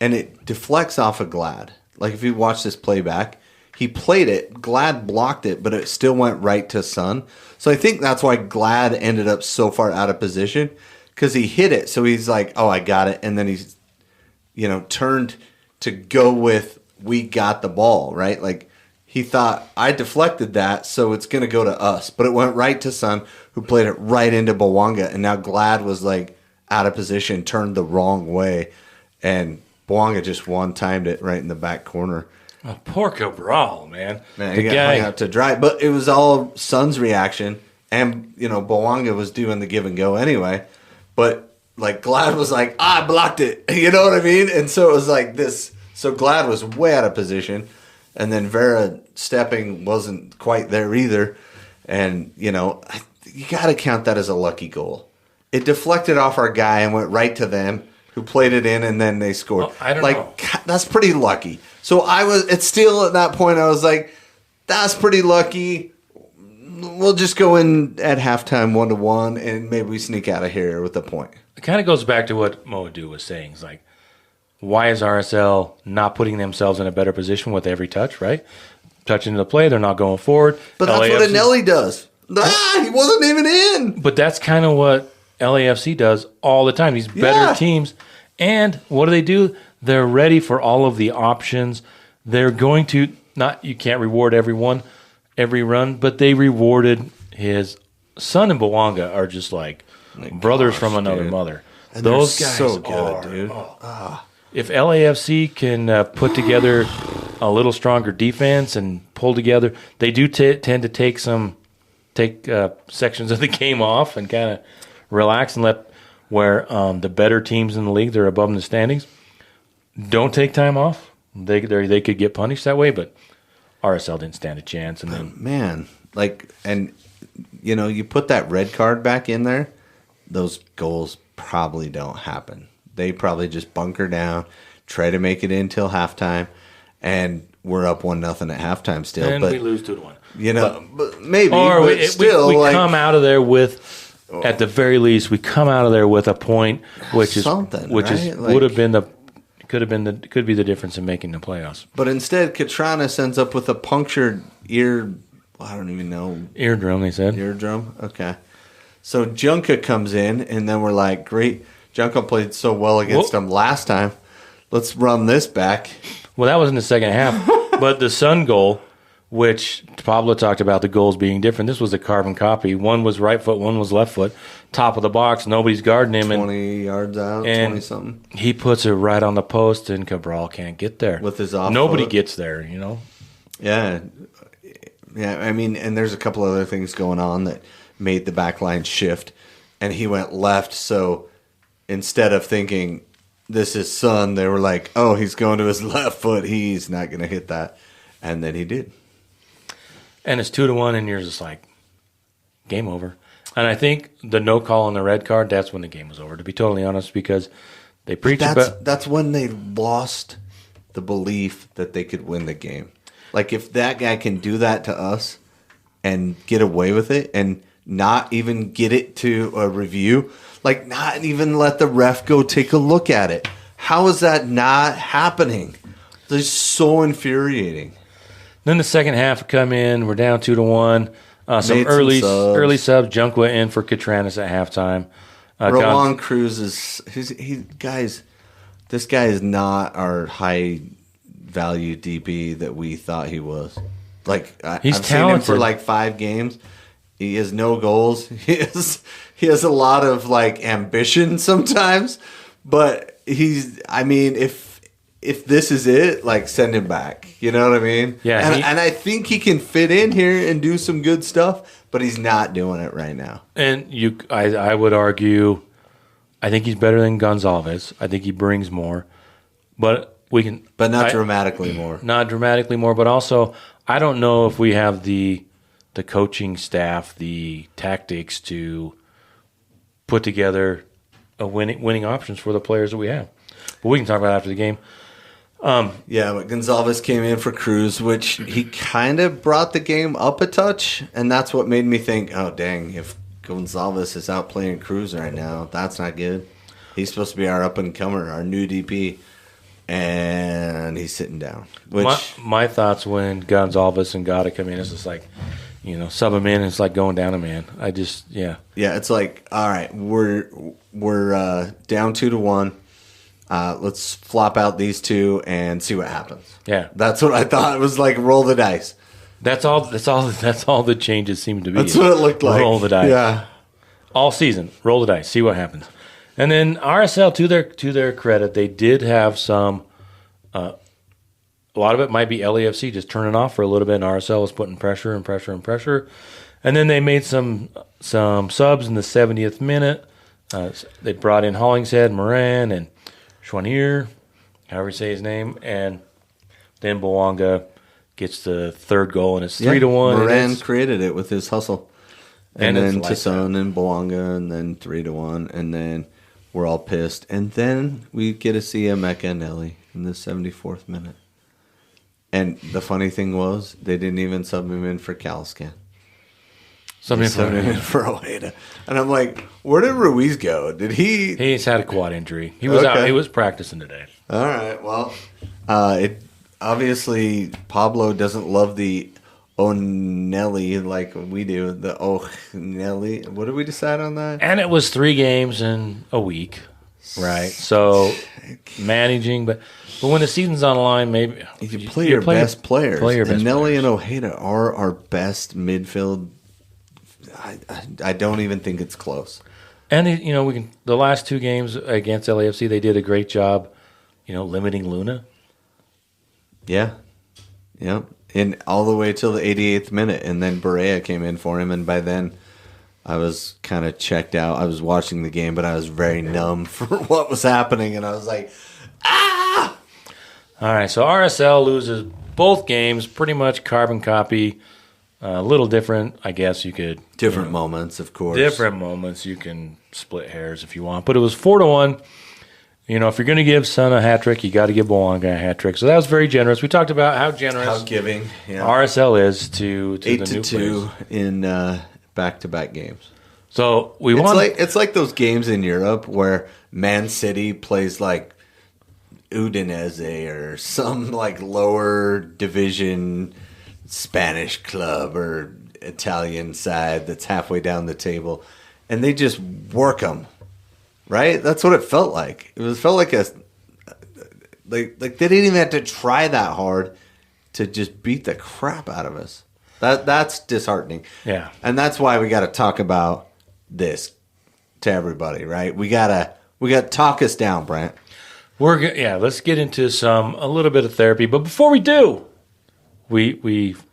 and it deflects off of Glad. Like, if you watch this playback, he played it, Glad blocked it, but it still went right to Son. So I think that's why Glad ended up so far out of position, because he hit it. So he's like, oh, I got it. And then he's, turned to go with, we got the ball, right? Like, he thought, I deflected that, so it's going to go to us. But it went right to Son, who played it right into Bouanga. And now Glad was, like, out of position, turned the wrong way. And Bouanga just one-timed it right in the back corner. Oh, poor Cabral, man. He got hung out to dry. But it was all Son's reaction. And, Bouanga was doing the give and go anyway. But, like, Glad was like, I blocked it. You know what I mean? And so it was like this. So Glad was way out of position. And then Vera stepping wasn't quite there either. And, you got to count that as a lucky goal. It deflected off our guy and went right to them, who played it in, and then they scored. Well, I don't know. That's pretty lucky. So it's still at that point, I was like, that's pretty lucky. We'll just go in at halftime 1-1, and maybe we sneak out of here with a point. It kind of goes back to what Moadu was saying. It's like, why is RSL not putting themselves in a better position with every touch, right? Touching the play, they're not going forward. But that's what Anelli does. He wasn't even in. But that's kind of what LAFC does all the time. These better teams. And what do? They're ready for all of the options. They're going to, you can't reward everyone every run, but they rewarded his Son and Bouanga are just like brothers from another mother. And those guys so good, are, dude. If LAFC can put together a little stronger defense and pull together, they do tend to take sections of the game off and kind of relax and let where the better teams in the league, they're above in the standings, don't take time off. They could get punished that way, but RSL didn't stand a chance. And then you put that red card back in there, those goals probably don't happen. They probably just bunker down, try to make it in till halftime, and we're up 1-0 at halftime still. And we lose 2-1. But maybe. Or but we come out of there with, at the very least, we come out of there with a point, which could be the difference in making the playoffs. But instead, Katranis ends up with a punctured ear. I don't even know. Eardrum, they said. Eardrum. Okay. So Junka comes in, and then we're like, great. Junka played so well against him last time. Let's run this back. Well, that was in the second half. But the Sun goal, which Pablo talked about the goals being different, this was a carbon copy. One was right foot, one was left foot. Top of the box, nobody's guarding him. 20 yards out, 20-something. He puts it right on the post, and Cabral can't get there. With his off Nobody foot. gets there, Yeah. Yeah, I mean, and there's a couple other things going on that made the back line shift. And he went left, so instead of thinking this is Son, they were like, oh, he's going to his left foot. He's not going to hit that. And then he did. And it's 2-1, and you're just like, game over. And I think the no call on the red card, that's when the game was over, to be totally honest, because they preached about... That's when they lost the belief that they could win the game. Like, if that guy can do that to us and get away with it and not even get it to a review, like not even let the ref go take a look at it. How is that not happening? It's so infuriating. Then the second half come in, we're down 2-1. Some Made early subs. early subs. Junqua in for Catranis at halftime. Rowan Cruz is this guy is not our high value DB that we thought he was. Like He's I've seen him for talented. like 5 games. He has no goals. He has a lot of like ambition sometimes, but if this is it, like send him back. You know what I mean? Yeah, and I think he can fit in here and do some good stuff, but he's not doing it right now. And I would argue, I think he's better than Gonzalez. I think he brings more, but Not dramatically more. Not dramatically more, but also I don't know if we have the coaching staff, the tactics to put together a winning options for the players that we have. But we can talk about it after the game. Yeah, but Gonzalez came in for Cruz, which he kind of brought the game up a touch, and that's what made me think, oh, dang, if Gonzalez is out playing Cruz right now, that's not good. He's supposed to be our up-and-comer, our new DP, and he's sitting down. Which My thoughts when Gonzalez and Gata come in is just like, sub him in, it's like going down a man. Yeah, it's like, all right, we're down 2-1. Let's flop out these two and see what happens. Yeah. That's what I thought. It was like roll the dice. That's all the changes seem to be. That's what it looked like. Roll the dice. Yeah. All season, roll the dice, see what happens. And then RSL, to their credit, they did have some. A lot of it might be LAFC just turning off for a little bit, and RSL was putting pressure. And then they made some subs in the 70th minute. They brought in Hollingshead, Moran, and Schwanier, however you say his name, and then Bowanga gets the third goal, and it's 3-1. Moran created it with his hustle. And then it's Tasson and Bowanga, and then 3-1, and then we're all pissed. And then we get to see Emeka and Nelly in the 74th minute. And the funny thing was, they didn't even sub him in for Caliscan. Something Subbed him in for Ojeda. And I'm like, where did Ruiz go? Did he... He's had a quad injury. He was out. He was practicing today. All right, well, it obviously Pablo doesn't love the Onelli like we do. The Onelli. What did we decide on that? And it was 3 games in a week, right? So managing, but when the season's on the line, maybe you play your best players. And Nelly and Ojeda are our best midfield. I don't even think it's close. And we can. The last 2 games against LAFC, they did a great job, limiting Luna. Yeah, and all the way till the 88th minute, and then Berea came in for him, and by then I was kind of checked out. I was watching the game, but I was very numb for what was happening, and I was like, ah! All right, so RSL loses both games, pretty much carbon copy. A little different, I guess you could. Different moments, of course. Different moments. You can split hairs if you want. But it was 4-1. If you're going to give Son a hat trick, you got to give Bowanga a hat trick. So that was very generous. We talked about how generous How giving RSL is to the new 8-2 in back-to-back games. So it's like those games in Europe where Man City plays like Udinese or some like lower division Spanish club or Italian side that's halfway down the table, and they just work them, right? That's what it felt like. Felt like they didn't even have to try that hard to just beat the crap out of us. That's disheartening. Yeah, and that's why we got to talk about this to everybody, right? We got to talk us down, Brandt. Let's get into a little bit of therapy, but before we do. We've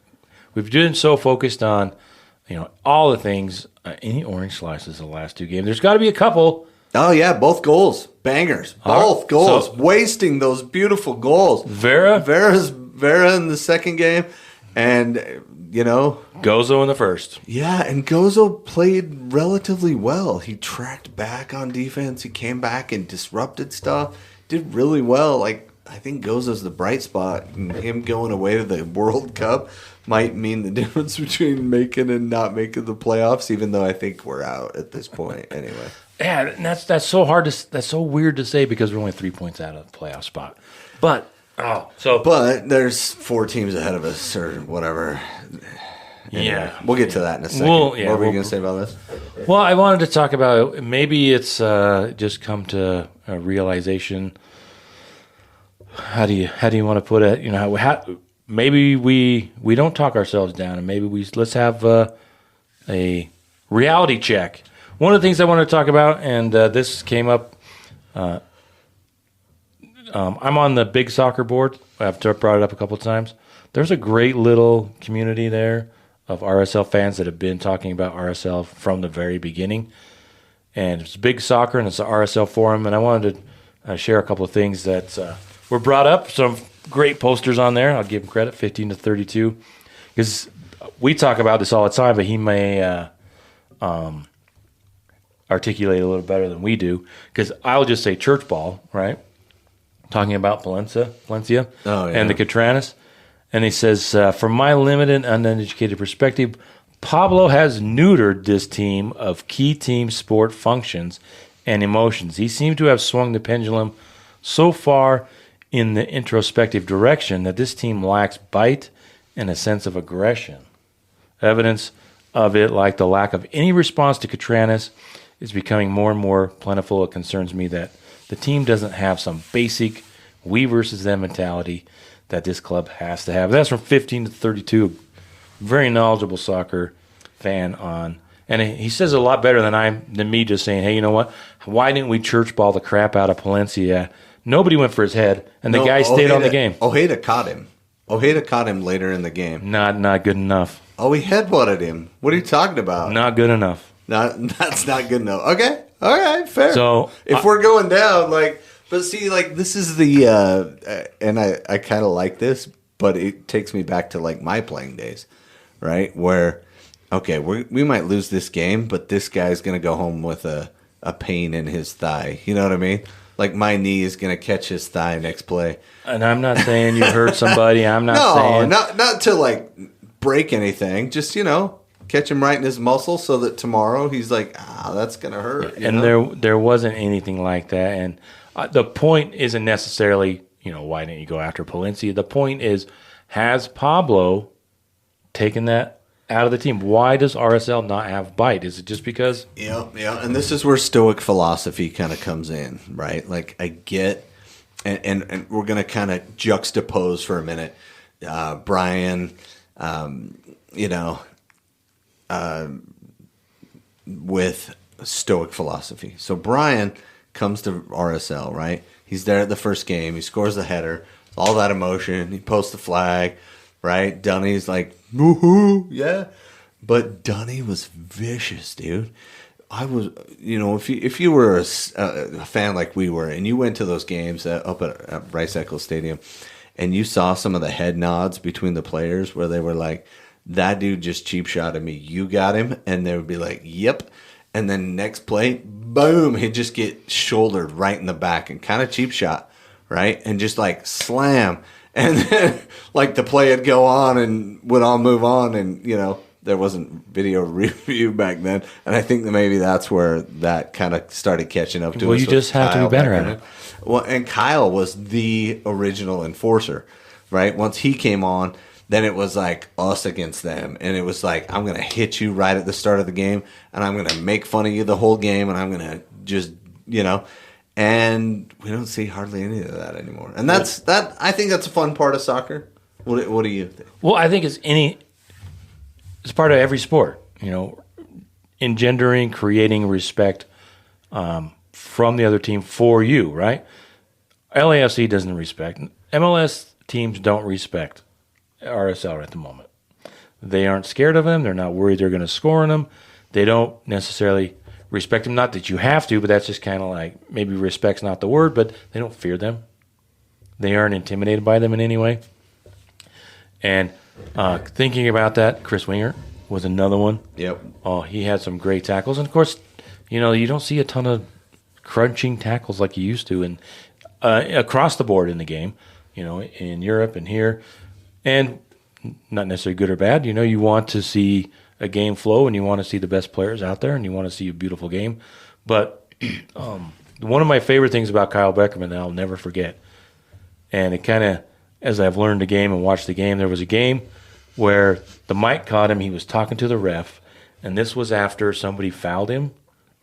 been so focused on, all the things. Any orange slices the last 2 games? There's got to be a couple. Oh yeah, both goals, bangers, both goals, so, wasting those beautiful goals. Vera in the second game, and Gozo in the first. Yeah, and Gozo played relatively well. He tracked back on defense. He came back and disrupted stuff. Did really well. I think Gozo's the bright spot, and him going away to the World Cup might mean the difference between making and not making the playoffs, even though I think we're out at this point anyway. Yeah, and that's so hard that's so weird to say because we're only 3 points out of the playoff spot. But there's 4 teams ahead of us or whatever. Anyway, we'll get to that in a second. What were you going to say about this? Well, I wanted to talk about maybe it's just come to a realization. How do you want to put it? Maybe we don't talk ourselves down, and maybe let's have a reality check. One of the things I want to talk about, and this came up. I'm on the big soccer board. I've brought it up a couple of times. There's a great little community there of RSL fans that have been talking about RSL from the very beginning. And it's big soccer, and it's the RSL forum. And I wanted to share a couple of things that were brought up. Some great posters on there. I'll give him credit, 15 to 32. Because we talk about this all the time, but he may articulate a little better than we do. Because I'll just say church ball, right? Talking about Palencia and the Catranas. And he says, from my limited, uneducated perspective, Pablo has neutered this team of key team sport functions and emotions. He seemed to have swung the pendulum so far in the introspective direction that this team lacks bite and a sense of aggression. Evidence of it, like the lack of any response to Catranas, is becoming more and more plentiful. It concerns me that the team doesn't have some basic we versus them mentality that this club has to have. That's from 15 to 32. Very knowledgeable soccer fan on. And he says it a lot better than me just saying, hey, you know what? Why didn't we church ball the crap out of Palencia? Nobody went for his head, and the guy stayed on the game. Ojeda caught him. Ojeda caught him later in the game. Not good enough. Oh, he headbutted him. What are you talking about? Not good enough. That's not good enough. Okay. All right. Fair. So if we're going down, but see, this is the, and I kind of like this, but it takes me back to my playing days, right? Where, okay, we might lose this game, but this guy's going to go home with a pain in his thigh. You know what I mean? My knee is going to catch his thigh next play. And I'm not saying you hurt somebody. I'm not saying. Not to break anything. Just, catch him right in his muscle so that tomorrow he's that's going to hurt. There wasn't anything like that. And the point isn't necessarily, why didn't you go after Palencia? The point is, has Pablo taken that out of the team? Why does RSL not have bite? Is it just because? Yeah. And this is where stoic philosophy kind of comes in, right? I get, and we're going to kind of juxtapose for a minute. Brian, with stoic philosophy. So Brian comes to RSL, right? He's there at the first game. He scores the header. All that emotion. He posts the flag, right? Dunny's woohoo, yeah. But Dunny was vicious, dude. I was, if you were a fan like we were, and you went to those games up at Rice Eccles Stadium, and you saw some of the head nods between the players where they were like, that dude just cheap shotted me. You got him? And they would be like, yep. And then next play, boom, he'd just get shouldered right in the back and kind of cheap shot, right? And just slam. And then the play would go on and would all move on. And, there wasn't video review back then. And I think that maybe that's where that kind of started catching up to us. Well, you just have to be better at it. Well, and Kyle was the original enforcer, right? Once he came on, then it was us against them. And it was I'm going to hit you right at the start of the game, and I'm going to make fun of you the whole game, and I'm going to just, and we don't see hardly any of that anymore. And I think that's a fun part of soccer. What do you think? Well, I think it's part of every sport, engendering, creating respect from the other team for you, right? LAFC doesn't respect. MLS teams don't respect RSL at the moment. They aren't scared of them. They're not worried they're going to score on them. They don't necessarily respect them. Not that you have to, but that's just kind of maybe respect's not the word, but they don't fear them. They aren't intimidated by them in any way. And thinking about that, Chris Winger was another one. Yep. Oh, he had some great tackles. And, of course, you don't see a ton of crunching tackles like you used to and across the board in the game, in Europe and here. And not necessarily good or bad. You want to see a game flow, and you want to see the best players out there, and you want to see a beautiful game. But one of my favorite things about Kyle Beckerman that I'll never forget, and it kind of, as I've learned the game and watched the game, there was a game where the mic caught him. He was talking to the ref, and this was after somebody fouled him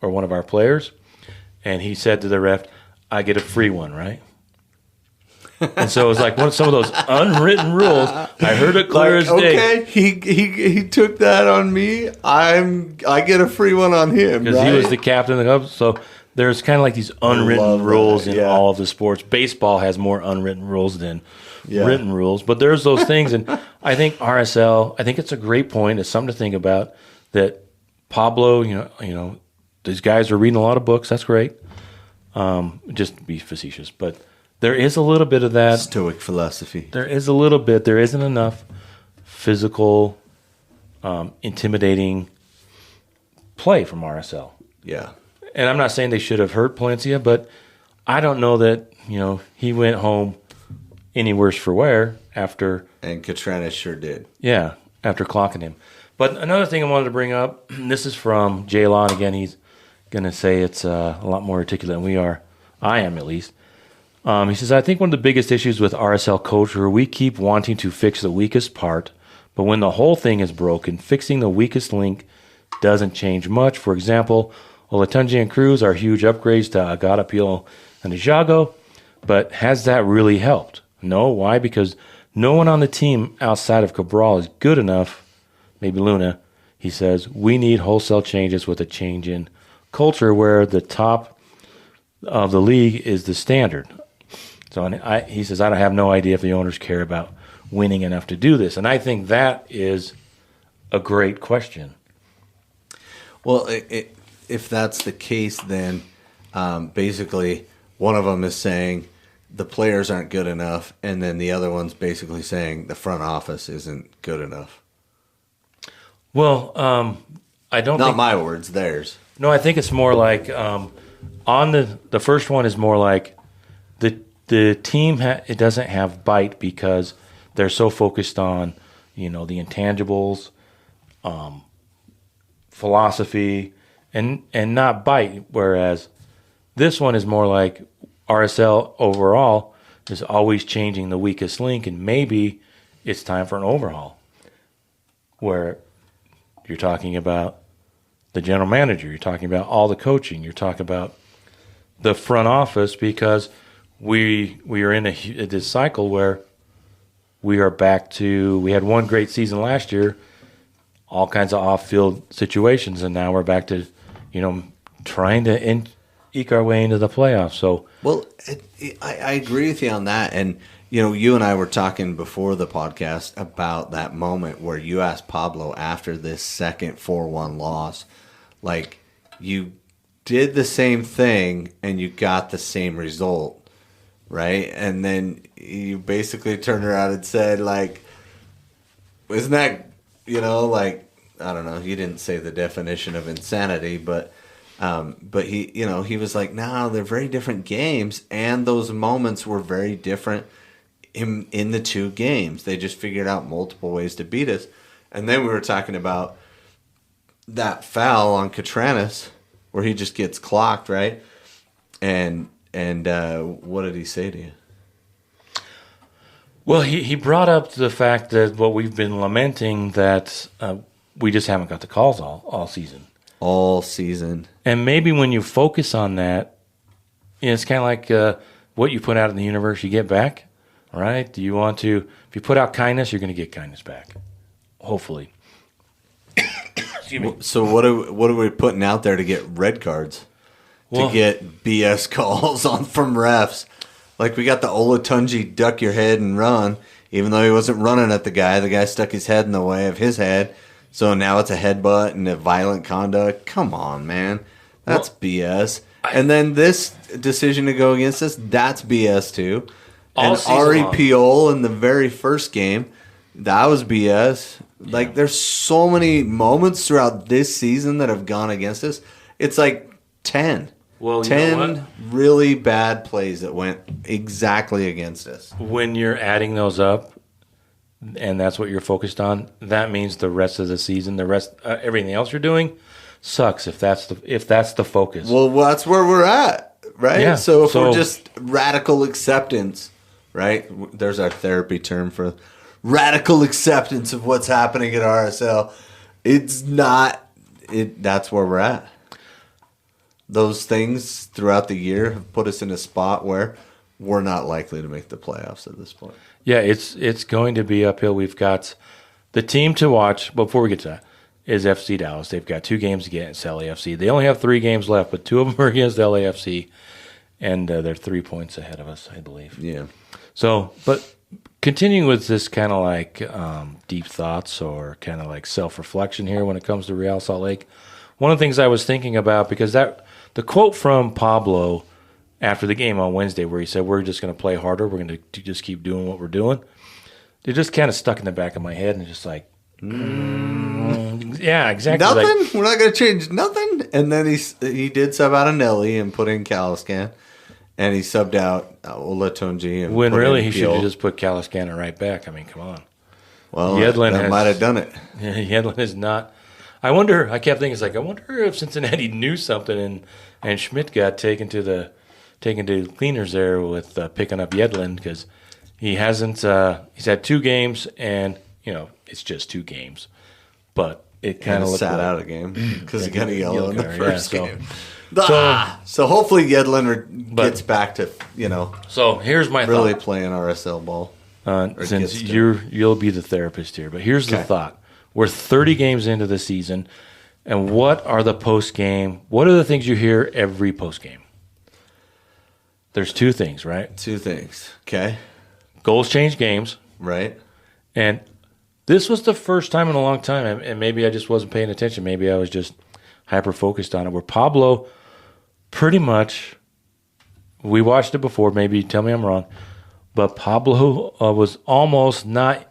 or one of our players, and he said to the ref, "I get a free one, right?" And so it was like some of those unwritten rules. I heard it clear as day. Okay, he took that on me. I get a free one on him because he was the captain of the club. So there's kind of like these unwritten rules in all of the sports. Baseball has more unwritten rules than written rules, but there's those things. And I think RSL, I think it's a great point. It's something to think about. That Pablo, you know, these guys are reading a lot of books. That's great. Just to be facetious, but there is a little bit of that Stoic philosophy. There is a little bit. There isn't enough physical, intimidating play from RSL. Yeah. And I'm not saying they should have hurt Palencia, but I don't know that, he went home any worse for wear after. And Catranes sure did. Yeah, after clocking him. But another thing I wanted to bring up, this is from Jay Lon again. He's going to say it's a lot more articulate than we are. I am, at least. He says, I think one of the biggest issues with RSL culture, we keep wanting to fix the weakest part, but when the whole thing is broken, fixing the weakest link doesn't change much. For example, Olatunji and Cruz are huge upgrades to Agapito and Jago, but has that really helped? No. Why? Because no one on the team outside of Cabral is good enough. Maybe Luna. He says, we need wholesale changes with a change in culture where the top of the league is the standard. So he says, I have no idea if the owners care about winning enough to do this. And I think that is a great question. Well, if that's the case, then basically one of them is saying the players aren't good enough, and then the other one's basically saying the front office isn't good enough. Well, I don't Not my words, theirs. No, I think it's more like on the first one is more like the team it doesn't have bite because they're so focused on the intangibles, philosophy, and not bite. Whereas this one is more like RSL overall is always changing the weakest link, and maybe it's time for an overhaul. Where you're talking about the general manager, you're talking about all the coaching, you're talking about the front office, because we are in this cycle where we are back to, we had one great season last year, all kinds of off-field situations, and now we're back to, trying to eke our way into the playoffs. So, well, I agree with you on that, and you and I were talking before the podcast about that moment where you asked Pablo after this second 4-1 loss, like, you did the same thing and you got the same result. Right? And then you basically turned around and said, like, isn't that, like, I don't know, you didn't say the definition of insanity, but he, he was like, no, they're very different games, and those moments were very different in the two games. They just figured out multiple ways to beat us. And then we were talking about that foul on Catranes where he just gets clocked, right? And what did he say to you? Well, he brought up the fact that what we've been lamenting, that we just haven't got the calls all season. All season. And maybe when you focus on that, it's kind of like what you put out in the universe, you get back, right? Do you want to, if you put out kindness, you're going to get kindness back, hopefully. Excuse me. So what are we putting out there to get red cards? To get BS calls from refs. Like, we got the Olatunji duck your head and run, even though he wasn't running at the guy stuck his head in the way of his head. So now it's a headbutt and a violent conduct. Come on, man. That's BS. And then this decision to go against us, that's BS too. And Ari Piol in the very first game, that was BS. Yeah. Like, there's so many moments throughout this season that have gone against us. It's like 10. Well, 10 really bad plays that went exactly against us. When you're adding those up, and that's what you're focused on, that means the rest of the season, everything else you're doing sucks if that's the focus. Well, that's where we're at, right? Yeah. So if we're just radical acceptance, right? There's our therapy term for radical acceptance of what's happening at RSL. It's not. That's where we're at. Those things throughout the year have put us in a spot where we're not likely to make the playoffs at this point. Yeah, it's going to be uphill. We've got the team to watch. Before we get to that, is FC Dallas. They've got 2 games against LAFC. They only have 3 games left, but 2 of them are against LAFC, and they're 3 points ahead of us, I believe. Yeah. So, but continuing with this kind of like deep thoughts or kind of like self-reflection here when it comes to Real Salt Lake, one of the things I was thinking about, because the quote from Pablo after the game on Wednesday where he said, we're just going to play harder, we're going to just keep doing what we're doing, it just kind of stuck in the back of my head and just like, yeah, exactly. Nothing? Like, we're not going to change nothing? And then he did sub out a Nelly and put in Caliscan. And he subbed out Olatunji. When really he should have just put Caliscan right back. I mean, come on. Well, Yedlin might have done it. Yedlin is not. I kept thinking, it's like, I wonder if Cincinnati knew something and Schmidt got taken to cleaners there with picking up Yedlin, because he hasn't. He's had 2 games, and it's just 2 games, but it kind of sat out a game because he got a yellow in the first game. So hopefully Yedlin gets back to So here's my really thought. playing RSL ball. Since you'll be the therapist here, but here's the thought: we're 30 games into the season, and what are the post game? What are the things you hear every post game? There's 2 things, right? 2 things. Okay. Goals change games, right? And this was the first time in a long time, and maybe I just wasn't paying attention. Maybe I was just hyper focused on it. Where Pablo, pretty much, we watched it before. Maybe tell me I'm wrong, but Pablo was almost not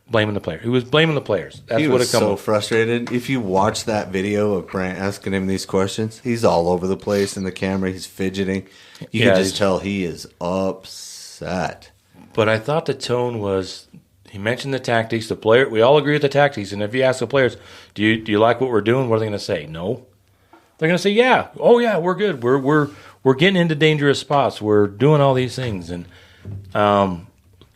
blaming the player. He was blaming the players. That's he what was it comes. So frustrated. If you watch that video of Brandt asking him these questions, he's all over the place in the camera. He's fidgeting. You can just tell he is upset. But I thought the tone was. He mentioned the tactics. The player, we all agree with the tactics. And if you ask the players, do you like what we're doing? What are they going to say? No. They're going to say, yeah. Oh yeah, we're good. We're getting into dangerous spots. We're doing all these things, and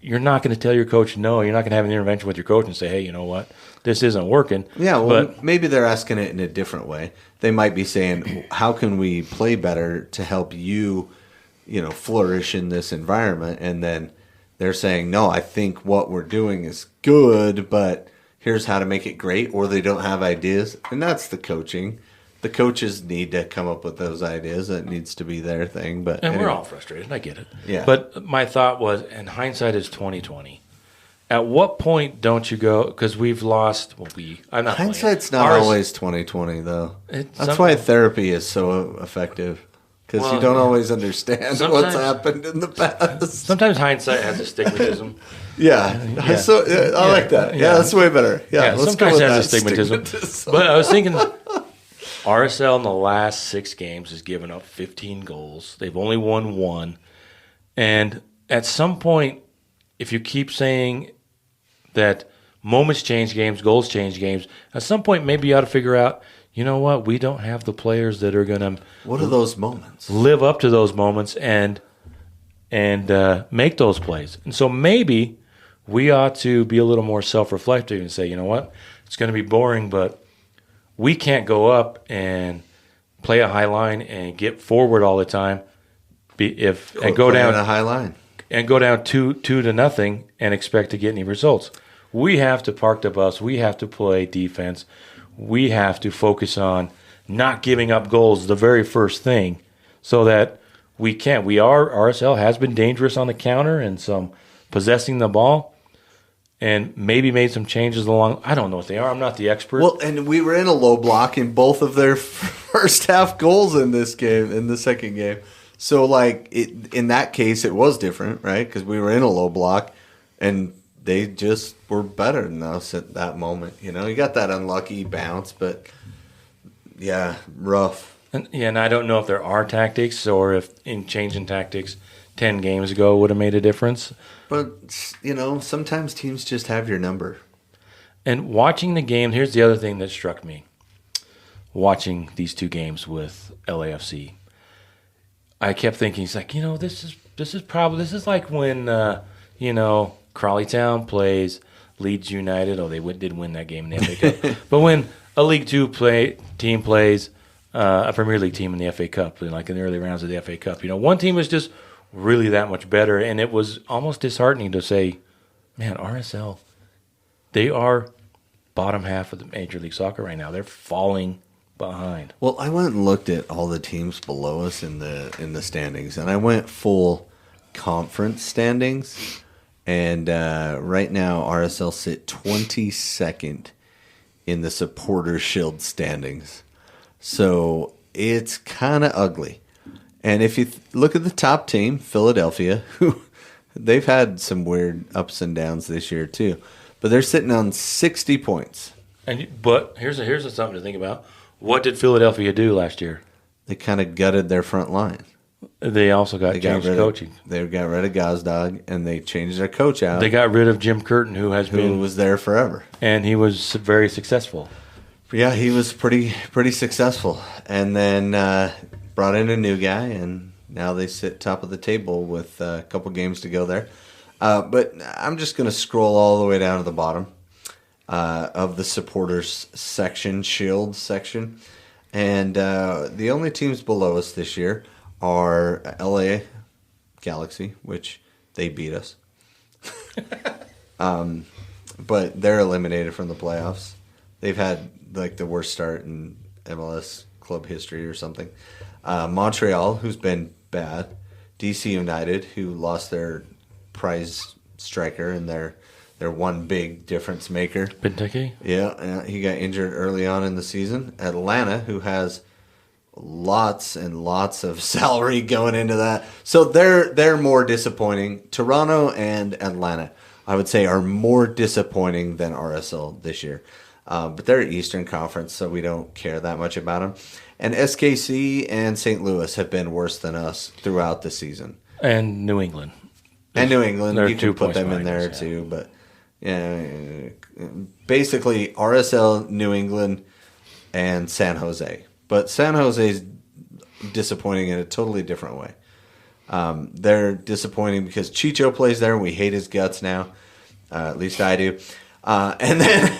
you're not going to tell your coach no. You're not going to have an intervention with your coach and say, hey, you know what, this isn't working. Yeah, well, but maybe they're asking it in a different way. They might be saying, how can we play better to help you, flourish in this environment? And then they're saying, no, I think what we're doing is good, but here's how to make it great, or they don't have ideas. And that's the coaching. The coaches need to come up with those ideas. That needs to be their thing. But anyway. We're all frustrated. I get it. Yeah. But my thought was, and hindsight is 20/20. At what point don't you go? Because we've lost. Well, I'm not. Hindsight's not always 20/20 though. That's why therapy is so effective. Because you don't always understand what's happened in the past. Sometimes hindsight has astigmatism. Yeah. So I like that. Yeah, that's way better. Yeah, let's sometimes it has astigmatism. But I was thinking, RSL in the last 6 games has given up 15 goals. They've only won 1. And at some point, if you keep saying that moments change games, goals change games, at some point maybe you ought to figure out, you know what, we don't have the players that are going to what are those moments? Live up to those moments and make those plays. And so maybe we ought to be a little more self-reflective and say, you know what, it's going to be boring, but we can't go up and play a high line and get forward all the time. Go down a high line and go down 2-0 and expect to get any results. We have to park the bus. We have to play defense. We have to focus on not giving up goals, the very first thing, so that we can. RSL has been dangerous on the counter and some possessing the ball, and maybe made some changes along. I don't know what they are. I'm not the expert. Well, and we were in a low block in both of their first half goals in this game, in the second game. So, in that case, it was different, right? Because we were in a low block, and they just were better than us at that moment. You got that unlucky bounce, but yeah, rough. And I don't know if there are tactics or if in changing tactics 10 games ago would have made a difference. But, sometimes teams just have your number. And watching the game, here's the other thing that struck me. Watching these 2 games with LAFC, I kept thinking, it's like, this is like when, Crawley Town plays Leeds United. Oh, they did win that game in the FA Cup. But when a League Two team plays a Premier League team in the FA Cup, like in the early rounds of the FA Cup, one team was just really that much better, and it was almost disheartening to say, man, RSL, they are bottom half of the Major League Soccer right now. They're falling behind. Well, I went and looked at all the teams below us in the standings, and I went full conference standings, and right now RSL sit 22nd in the Supporters Shield standings. So it's kind of ugly. And if you look at the top team, Philadelphia, who they've had some weird ups and downs this year too, but they're sitting on 60 points. But here's something to think about. What did Philadelphia do last year? They kind of gutted their front line. They also changed coaching. They got rid of Gazdag, and they changed their coach out. They got rid of Jim Curtin, who was there forever, and he was very successful. Yeah, he was pretty successful, and then brought in a new guy, and now they sit top of the table with a couple games to go there. But I'm just going to scroll all the way down to the bottom of the supporters section, Shield section. And the only teams below us this year are LA Galaxy, which they beat us. But they're eliminated from the playoffs. They've had like the worst start in MLS club history or something. Montreal, who's been bad. DC United, who lost their prize striker and their one big difference maker. Benteke? Yeah, he got injured early on in the season. Atlanta, who has lots and lots of salary going into that. So they're more disappointing. Toronto and Atlanta, I would say, are more disappointing than RSL this year. But they're Eastern Conference, so we don't care that much about them. And SKC and St. Louis have been worse than us throughout the season. And New England. And New England, you can put them in there too. But yeah, basically RSL, New England, and San Jose. But San Jose is disappointing in a totally different way. They're disappointing because Chicho plays there, and we hate his guts now. At least I do. And then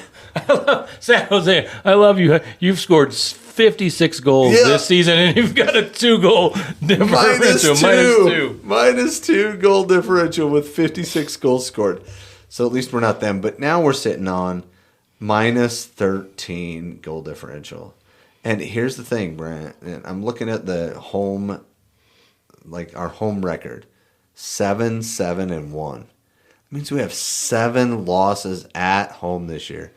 San Jose, I love you. You've scored 56 goals this season, and you've got a 2-goal differential. Minus two goal differential with 56 goals scored. So at least we're not them. But now we're sitting on minus 13 goal differential. And here's the thing, Brent. I'm looking at the home, like our home record, 7-7-1. That means we have 7 losses at home this year.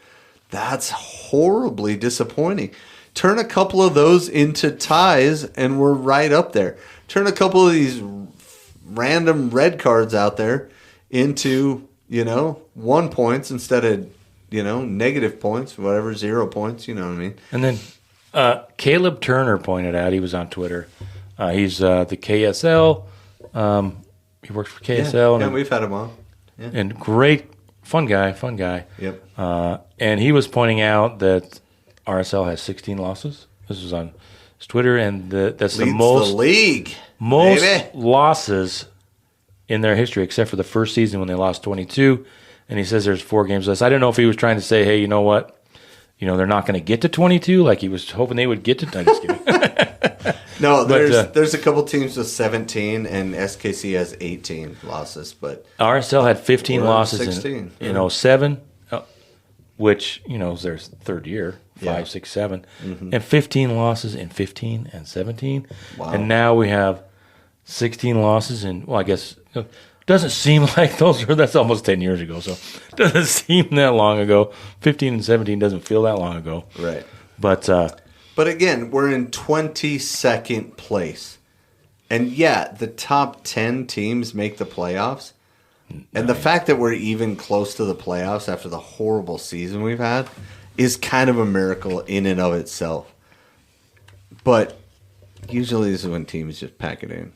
That's horribly disappointing. Turn a couple of those into ties, and we're right up there. Turn a couple of these random red cards out there into, 1 points instead of, negative points, whatever, 0 points, you know what I mean? And then Caleb Turner pointed out, he was on Twitter. He's the KSL. He works for KSL. Yeah, we've had him on. Yeah. And great, fun guy. Yep. And he was pointing out that RSL has 16 losses. This was on his Twitter, and that's the most league, losses in their history, except for the first season when they lost 22. And he says there's 4 games less. I don't know if he was trying to say, hey, you know what? They're not going to get to 22, like he was hoping they would get to. I'm just kidding. No, there's a couple teams with 17, and SKC has 18 losses. But RSL had 15 losses 16. in 07, which is their third year, 5, 6, 7, and 15 losses in 15 and 17. Wow. And now we have 16 losses in. Well, I guess it doesn't seem like that's almost 10 years ago. So it doesn't seem that long ago. 15 and 17 doesn't feel that long ago. Right. But again, we're in 22nd place. And the top 10 teams make the playoffs. And the fact that we're even close to the playoffs after the horrible season we've had is kind of a miracle in and of itself. But usually this is when teams just pack it in.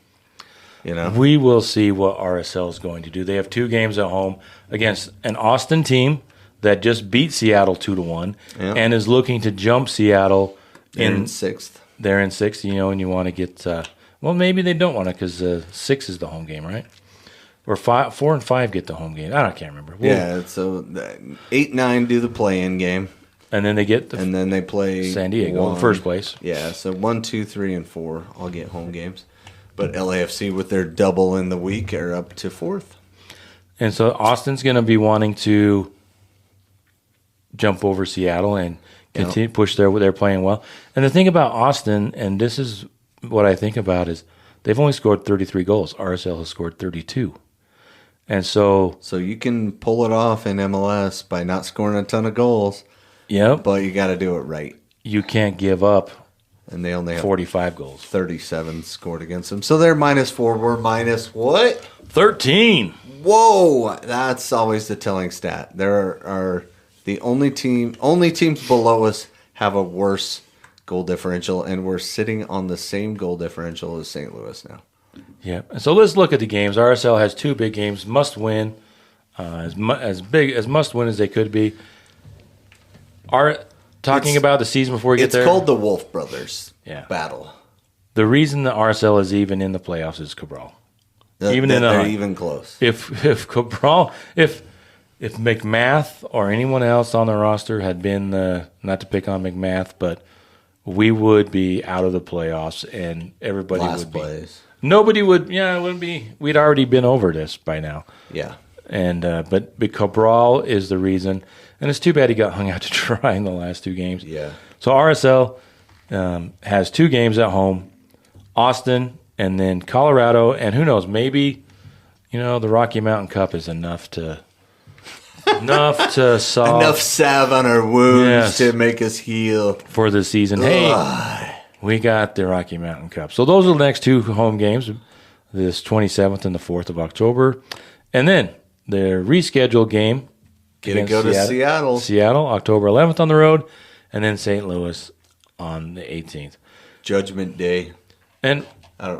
We will see what RSL is going to do. They have 2 games at home against an Austin team that just beat Seattle 2-1 and is looking to jump Seattle. They're in 6th. They're in 6th, and you want to get maybe they don't want to because 6 is the home game, right? or 4 and 5 get the home game. I can't remember. Yeah, so 8, 9 do the play-in game. And then they get and then they play San Diego in first place. Yeah, so 1, 2, 3, and 4 all get home games. But LAFC with their double in the week are up to 4th. And so Austin's going to be wanting to jump over Seattle and continue push they're playing well. And the thing about Austin, and this is what I think about, is they've only scored 33 goals. RSL has scored 32. And so you can pull it off in MLS by not scoring a ton of goals. Yep. But you got to do it right. You can't give up. And they only have 45 goals. 37 scored against them. So they're -4. We're minus what? 13. Whoa. That's always the telling stat. There are the only teams below us have a worse goal differential, and we're sitting on the same goal differential as St. Louis now. Yeah. So let's look at the games. RSL has 2 big games, must win, as must win as they could be. Talking about the season before we get there. It's called the Wolf Brothers battle. The reason the RSL is even in the playoffs is Cabral. They're even close. If Cabral, if McMath or anyone else on the roster had been not to pick on McMath, but we would be out of the playoffs and everybody would be. Place. Nobody would. Yeah, it wouldn't be. We'd already been over this by now. Yeah. And but Cabral is the reason. And it's too bad he got hung out to dry in the last 2 games. Yeah. So RSL has 2 games at home, Austin and then Colorado. And who knows, maybe, the Rocky Mountain Cup is enough to solve. Enough salve on our wounds to make us heal. For the season. Hey, we got the Rocky Mountain Cup. So those are the next 2 home games, this 27th and the 4th of October. And then the rescheduled game. Gonna go to Seattle. Seattle, October 11th on the road, and then St. Louis on the 18th. Judgment Day. And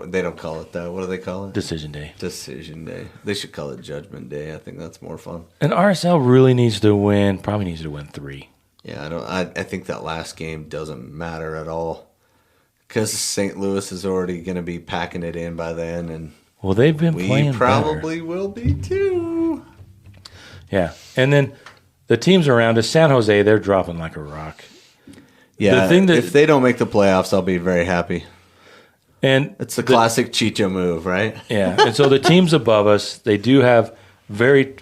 they don't call it that. What do they call it? Decision Day. Decision Day. They should call it Judgment Day. I think that's more fun. And RSL really needs to win. Probably needs to win 3. Yeah, I think that last game doesn't matter at all because St. Louis is already going to be packing it in by then, and they've been playing. We probably will be too. Yeah, and then the teams around us, San Jose, they're dropping like a rock. Yeah, if they don't make the playoffs, I'll be very happy. And it's the classic Chicha move, right? Yeah, and so the teams above us, they do have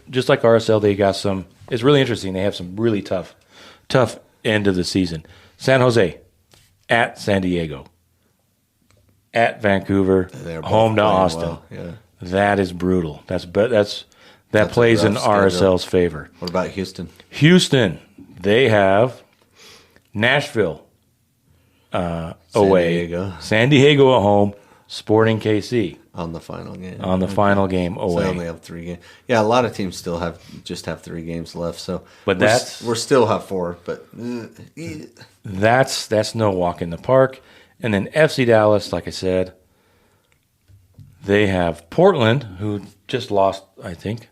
just like RSL, they got some. It's really interesting. They have some really tough end of the season. San Jose, at San Diego, at Vancouver, home to Austin. Well. Yeah. That is brutal. That plays in RSL's favor. What about Houston? Houston, they have Nashville away. San Diego at home. Sporting KC. On the final game. Final game away. So they only have 3 games. Yeah, a lot of teams still have 3 games left. So, but we're still have 4. But that's no walk in the park. And then FC Dallas, like I said, they have Portland, who just lost, I think.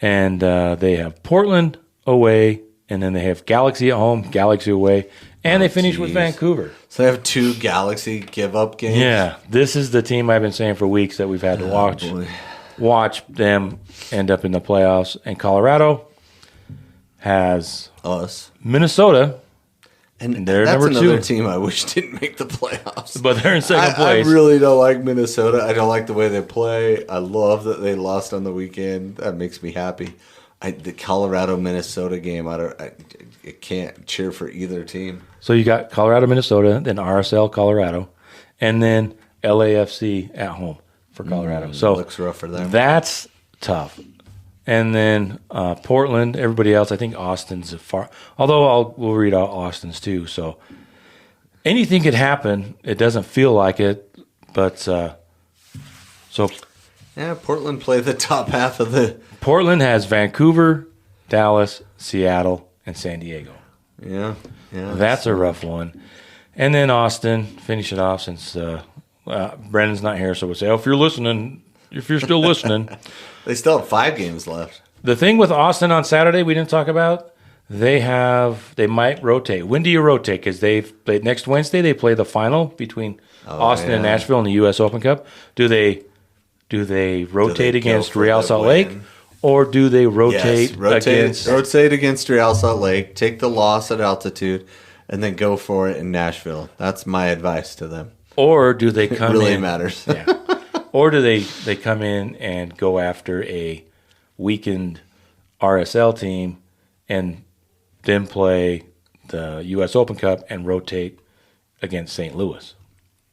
And they have Portland away, and then they have Galaxy at home, Galaxy away, and they finish with Vancouver. So they have 2 Galaxy give-up games? Yeah. This is the team I've been saying for weeks that we've had to watch them end up in the playoffs. And Colorado has us, Minnesota. And they're that's number 2. Another team I wish didn't make the playoffs. But they're in second place. I really don't like Minnesota. I don't like the way they play. I love that they lost on the weekend. That makes me happy. The Colorado-Minnesota game, I can't cheer for either team. So you got Colorado, Minnesota, then RSL, Colorado, and then LAFC at home for Colorado. So looks rough for them. That's tough. And then Portland, everybody else. I think Austin's far. Although we'll read out Austin's too. So anything could happen. It doesn't feel like it, but Portland play the top half of the. Portland has Vancouver, Dallas, Seattle, and San Diego. Yeah. That's a rough one. And then Austin, finish it off since Brendan's not here, so we'll say, if you're still listening. They still have 5 games left. The thing with Austin on Saturday we didn't talk about, they might rotate. When do you rotate? Because next Wednesday they play the final between Austin and Nashville in the U.S. Open Cup. Do they Do they rotate go against for Real the Salt win? Lake, or do they rotate, Yes, against? rotate against Real Salt Lake, take the loss at altitude, and then go for it in Nashville. That's my advice to them. Or do they come really in? matters. Yeah. Or do they come in and go after a weakened RSL team and then play the U.S. Open Cup and rotate against St. Louis?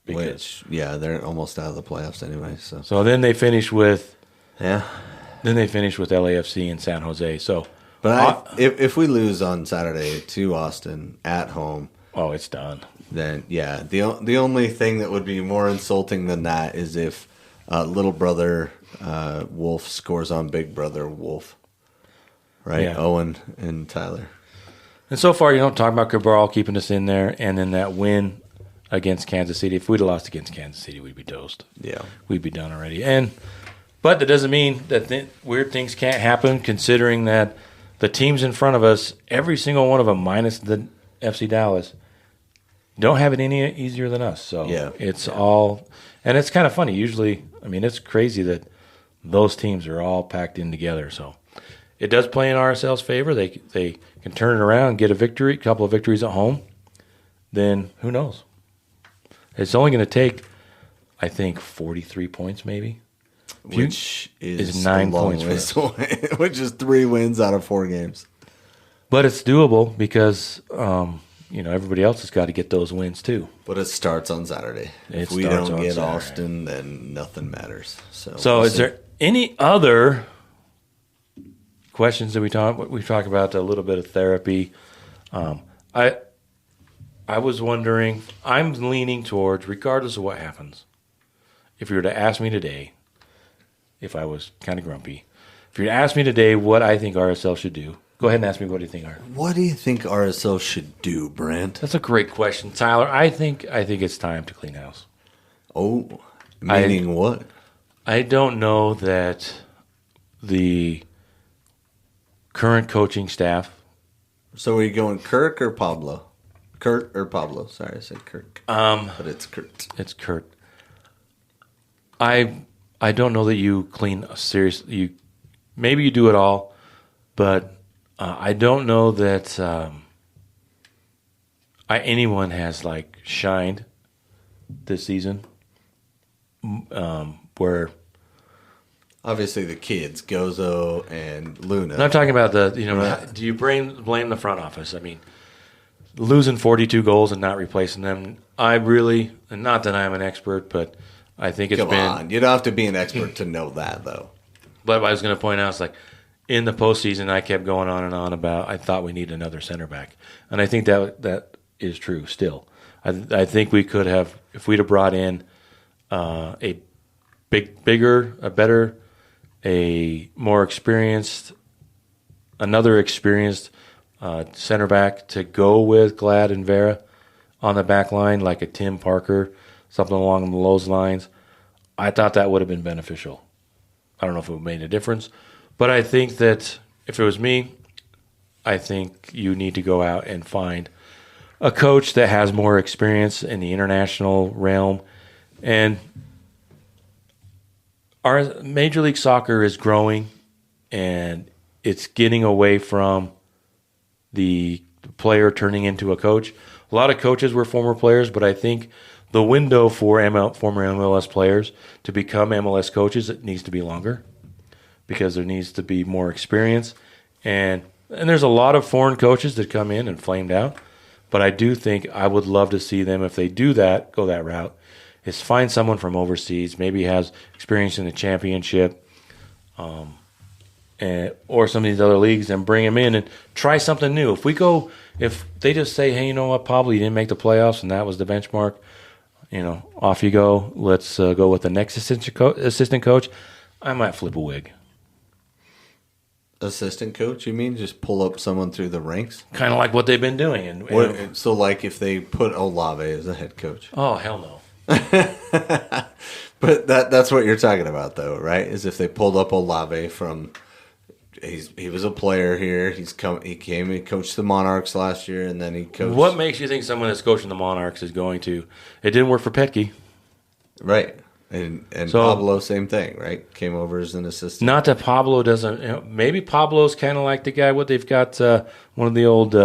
They're almost out of the playoffs anyway. So then they finish with yeah. Then they finish with LAFC in San Jose. So, But if we lose on Saturday to Austin at home, oh, it's done. Then yeah, the only thing that would be more insulting than that is if little brother Wolf scores on big brother Wolf, right? Yeah. Owen and Tyler. And so far, you don't talk about Cabral keeping us in there, and then that win against Kansas City. If we'd have lost against Kansas City, we'd be toast. Yeah, we'd be done already. But that doesn't mean that weird things can't happen, considering that the teams in front of us, every single one of them, minus the FC Dallas, don't have it any easier than us. So it's all – and it's kind of funny. Usually, I mean, it's crazy that those teams are all packed in together. So it does play in RSL's favor. They can turn it around and get a couple of victories at home. Then who knows? It's only going to take, I think, 43 points maybe. Which is 9 points for us. Which is 3 wins out of 4 games. But it's doable because everybody else has got to get those wins too. But it starts on Saturday. If we don't get Austin, then nothing matters. So is there any other questions that we talk about? A little bit of therapy. I was wondering. I'm leaning towards, regardless of what happens, if you were to ask me today, if I was kind of grumpy, if you were to ask me today what I think RSL should do, go ahead and ask me what do you think. What do you think RSL should do, Brandt? That's a great question, Tyler. I think it's time to clean house. Oh, meaning what? I don't know that the current coaching staff. So are you going Kirk or Pablo? Kurt or Pablo? Sorry, I said Kirk. But it's Kurt. It's Kurt. I don't know that you clean a serious. Maybe you do it all, but I don't know that anyone has shined this season. Where obviously the kids, Gozo and Luna. And I'm talking about do you blame the front office? I mean, losing 42 goals and not replacing them. I really, and not that I'm an expert, but I think it's Come on, you don't have to be an expert to know that, though. But I was going to point out, it's in the postseason, I kept going on and on about I thought we need another center back, and I think that is true still. I think we could have, if we'd have brought in a better, a more experienced, another experienced center back to go with Glad and Vera on the back line, like a Tim Parker, something along those lines. I thought that would have been beneficial. I don't know if it would have made a difference, but I think that if it was me, I think you need to go out and find a coach that has more experience in the international realm. And our Major League Soccer is growing, and it's getting away from the player turning into a coach. A lot of coaches were former players, but I think the window for former MLS players to become MLS coaches, it needs to be longer because there needs to be more experience. And there's a lot of foreign coaches that come in and flamed out, but I do think I would love to see them, if they do that, go that route, is find someone from overseas, maybe has experience in the championship, or some of these other leagues, and bring them in and try something new. If they just say, hey, you know what, Pablo, you didn't make the playoffs, and that was the benchmark, off you go. Let's go with the next assistant coach. I might flip a wig. Assistant coach, you mean? Just pull up someone through the ranks? Kind of like what they've been doing. So if they put Olave as a head coach? Oh, hell no. But that's what you're talking about, though, right? Is if they pulled up Olave from... He was a player here. He coached the Monarchs last year, and then he coached... What makes you think someone that's coaching the Monarchs is going to... It didn't work for Petke. Right. And So- Pablo, same thing, right? Came over as an assistant. Not that Pablo doesn't. Maybe Pablo's kind of like the guy. What they've got, one of the old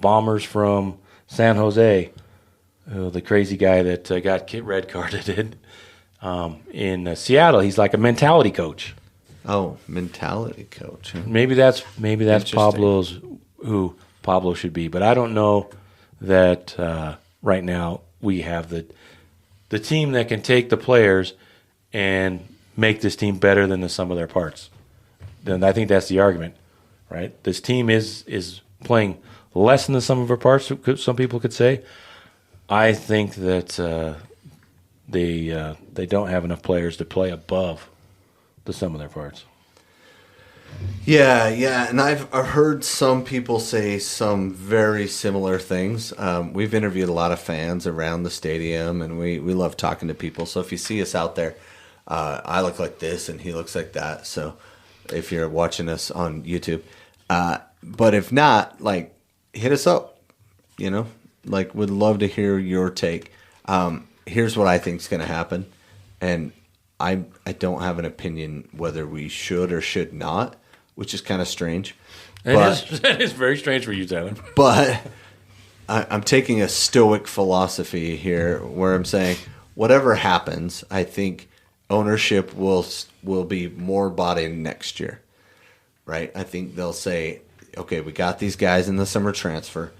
bombers from San Jose, the crazy guy that got red carded in Seattle. He's like a mentality coach. Oh, mentality coach. Maybe that's Interesting. who Pablo should be. But I don't know that right now we have the team that can take the players and make this team better than the sum of their parts. Then I think that's the argument, right? This team is playing less than the sum of their parts, some people could say. I think that they don't have enough players to play above the sum of their parts. Yeah, and I've heard some people say some very similar things. We've interviewed a lot of fans around the stadium, and we love talking to people. So if you see us out there, I look like this, and he looks like that. So if you're watching us on YouTube, but if not, like, hit us up. Like, would love to hear your take. Here's what I think is going to happen, and I don't have an opinion whether we should or should not, which is kind of strange. That is very strange for you, Tyler. But I'm taking a stoic philosophy here where I'm saying whatever happens, I think ownership will be more bought in next year, right? I think they'll say, okay, we got these guys in the summer transfer.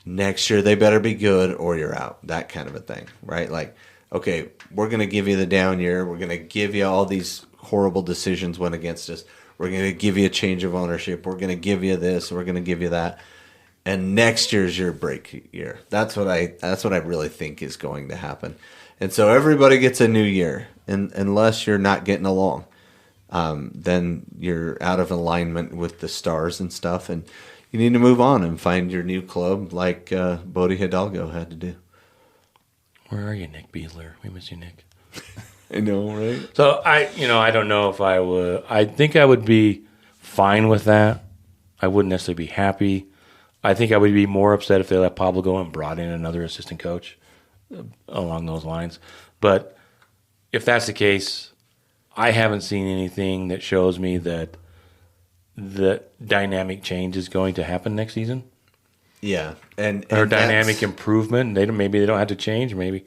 Next year they better be good or you're out, that kind of a thing, right? Like, okay, we're going to give you the down year. We're going to give you all these horrible decisions went against us. We're going to give you a change of ownership. We're going to give you this. We're going to give you that. And next year's your break year. That's what I really think is going to happen. And so everybody gets a new year, and unless you're not getting along, then you're out of alignment with the stars and stuff, and you need to move on and find your new club, like Bodie Hidalgo had to do. Where are you, Nick Beadler? We miss you, Nick. I know, right? So I don't know if I would. I think I would be fine with that. I wouldn't necessarily be happy. I think I would be more upset if they let Pablo go and brought in another assistant coach along those lines. But if that's the case, I haven't seen anything that shows me that the dynamic change is going to happen next season. Yeah, and or dynamic improvement. Maybe they don't have to change. Maybe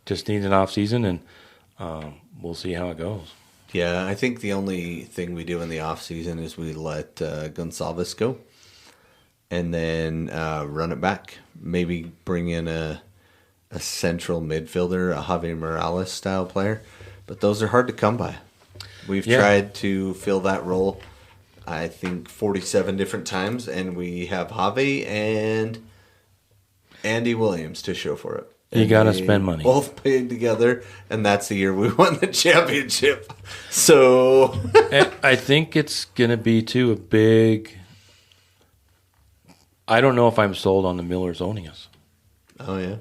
just need an off season, and we'll see how it goes. Yeah, I think the only thing we do in the off season is we let Gonçalves go, and then run it back. Maybe bring in a central midfielder, a Javi Morales style player, but those are hard to come by. We've tried to fill that role, I think 47 different times, and we have Javi and Andy Williams to show for it. You got to spend money. Both paid together, and that's the year we won the championship. So I think it's going to be, too, a big... I don't know if I'm sold on the Millers owning us. Oh, yeah?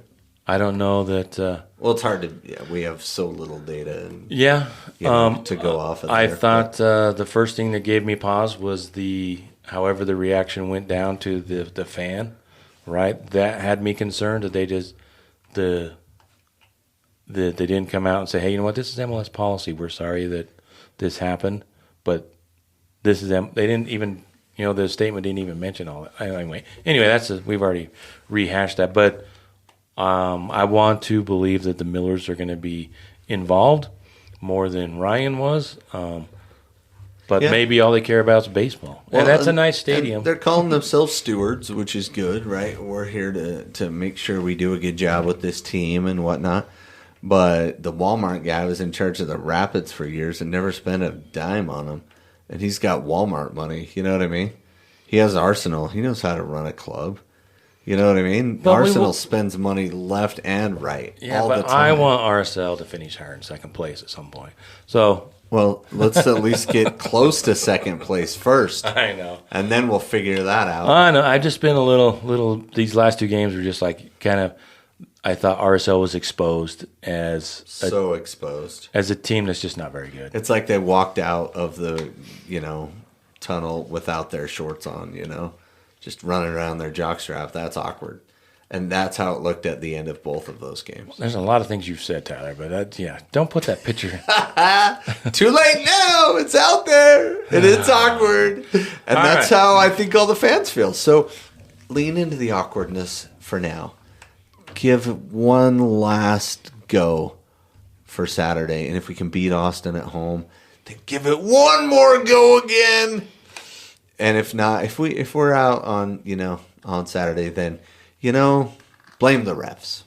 I don't know that... well, it's hard to... Yeah, we have so little data and to go off of I there. thought the first thing that gave me pause was however the reaction went down to the fan, right? That had me concerned that they just... they didn't come out and say, hey, you know what, this is MLS policy. We're sorry that this happened, but this is them. They didn't even, the statement didn't even mention all that. Anyway, we've already rehashed that. But I want to believe that the Millers are going to be involved more than Ryan was. But maybe all they care about is baseball. Well, and that's a nice stadium. They're calling themselves stewards, which is good, right? We're here to make sure we do a good job with this team and whatnot. But the Walmart guy was in charge of the Rapids for years and never spent a dime on them. And he's got Walmart money. You know what I mean? He has Arsenal. He knows how to run a club. You know what I mean? But Arsenal spends money left and right all the time. I want RSL to finish higher in second place at some point. Well, let's at least get close to second place first. I know. And then we'll figure that out. I know. I've just been a little. These last two games were just like kind of. I thought RSL was exposed as a team that's just not very good. It's like they walked out of the tunnel without their shorts on. Just running around their jockstrap. That's awkward. And that's how it looked at the end of both of those games. There's a lot of things you've said, Tyler, but don't put that picture. Too late now. It's out there, and it's awkward. And that's how I think all the fans feel. So lean into the awkwardness for now. Give one last go for Saturday, and if we can beat Austin at home, then give it one more go again. And if not, if we're out on on Saturday, then blame the refs.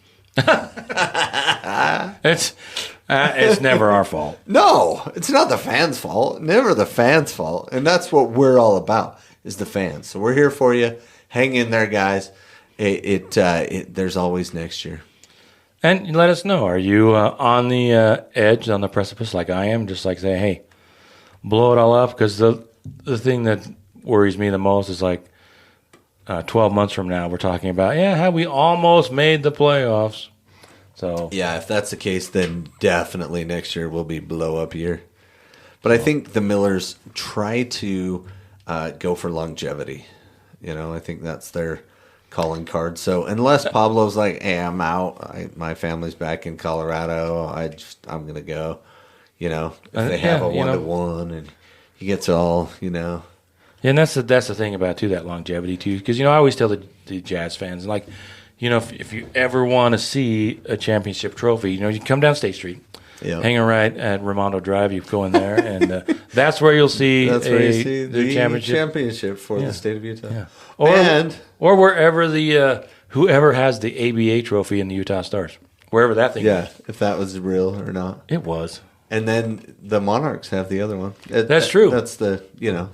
It's never our fault. No, it's not the fans' fault. Never the fans' fault. And that's what we're all about, is the fans. So we're here for you. Hang in there, guys. There's always next year. And let us know. Are you on the edge, on the precipice like I am? Just like say, hey, blow it all up. Because the thing that worries me the most is like 12 months from now, we're talking about, how we almost made the playoffs. So yeah, if that's the case, then definitely next year will be blow up year. But I think the Millers try to go for longevity. I think that's their calling card. So unless Pablo's like, hey, I'm out, my family's back in Colorado, I'm gonna go. If they have a 1-1 and he gets all, Yeah, and that's the thing about that longevity too, because I always tell the Jazz fans, like, if you ever want to see a championship trophy, you come down State Street, hang a right at Raimondo Drive, you go in there, and that's where you'll see the championship for the state of Utah, or wherever the whoever has the ABA trophy in the Utah Stars, wherever that thing is. If that was real or not, it was. And then the Monarchs have the other one. That's true. That's the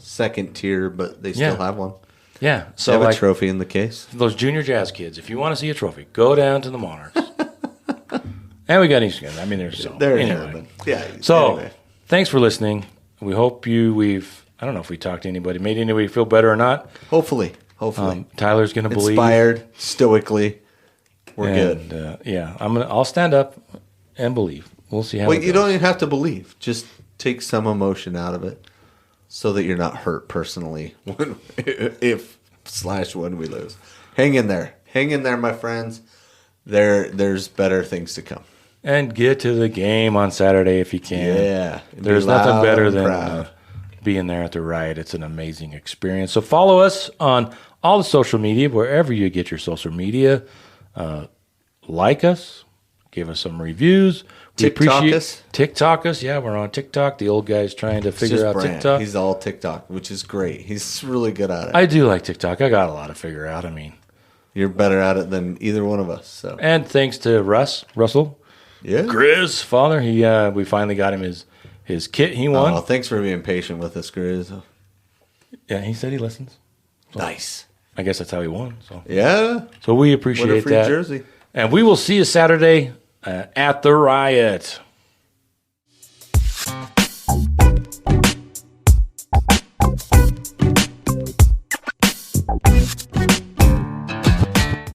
second tier, but they still have one. Yeah, so they have a trophy in the case. Those junior Jazz kids, if you want to see a trophy, go down to the Monarchs. And we got Eastern. I mean, there's so anyway. So anyway. Thanks for listening. We hope I don't know if we talked to anybody, made anybody feel better or not. Hopefully. Tyler's going to believe. Inspired stoically. We're good. I'll stand up and believe. We'll see how. Well, you don't even have to believe. Just take some emotion out of it, so that you're not hurt personally when we lose. Hang in there, my friends. There's better things to come. And get to the game on Saturday if you can. Yeah, there's nothing better than being there at the Riot. It's an amazing experience. So follow us on all the social media, wherever you get your social media. Like us, give us some reviews. TikTok us. Yeah, we're on TikTok. The old guy's trying to figure out Brandt. TikTok. He's all TikTok, which is great. He's really good at it. I do like TikTok. I got a lot to figure out. I mean, you're better at it than either one of us. So, and thanks to Russell, Grizz father. We finally got him his kit. He won. Oh, thanks for being patient with us, Grizz. Yeah, he said he listens. So nice. I guess that's how he won. So yeah. So we appreciate what a free that. Jersey. And we will see you Saturday at the Riot.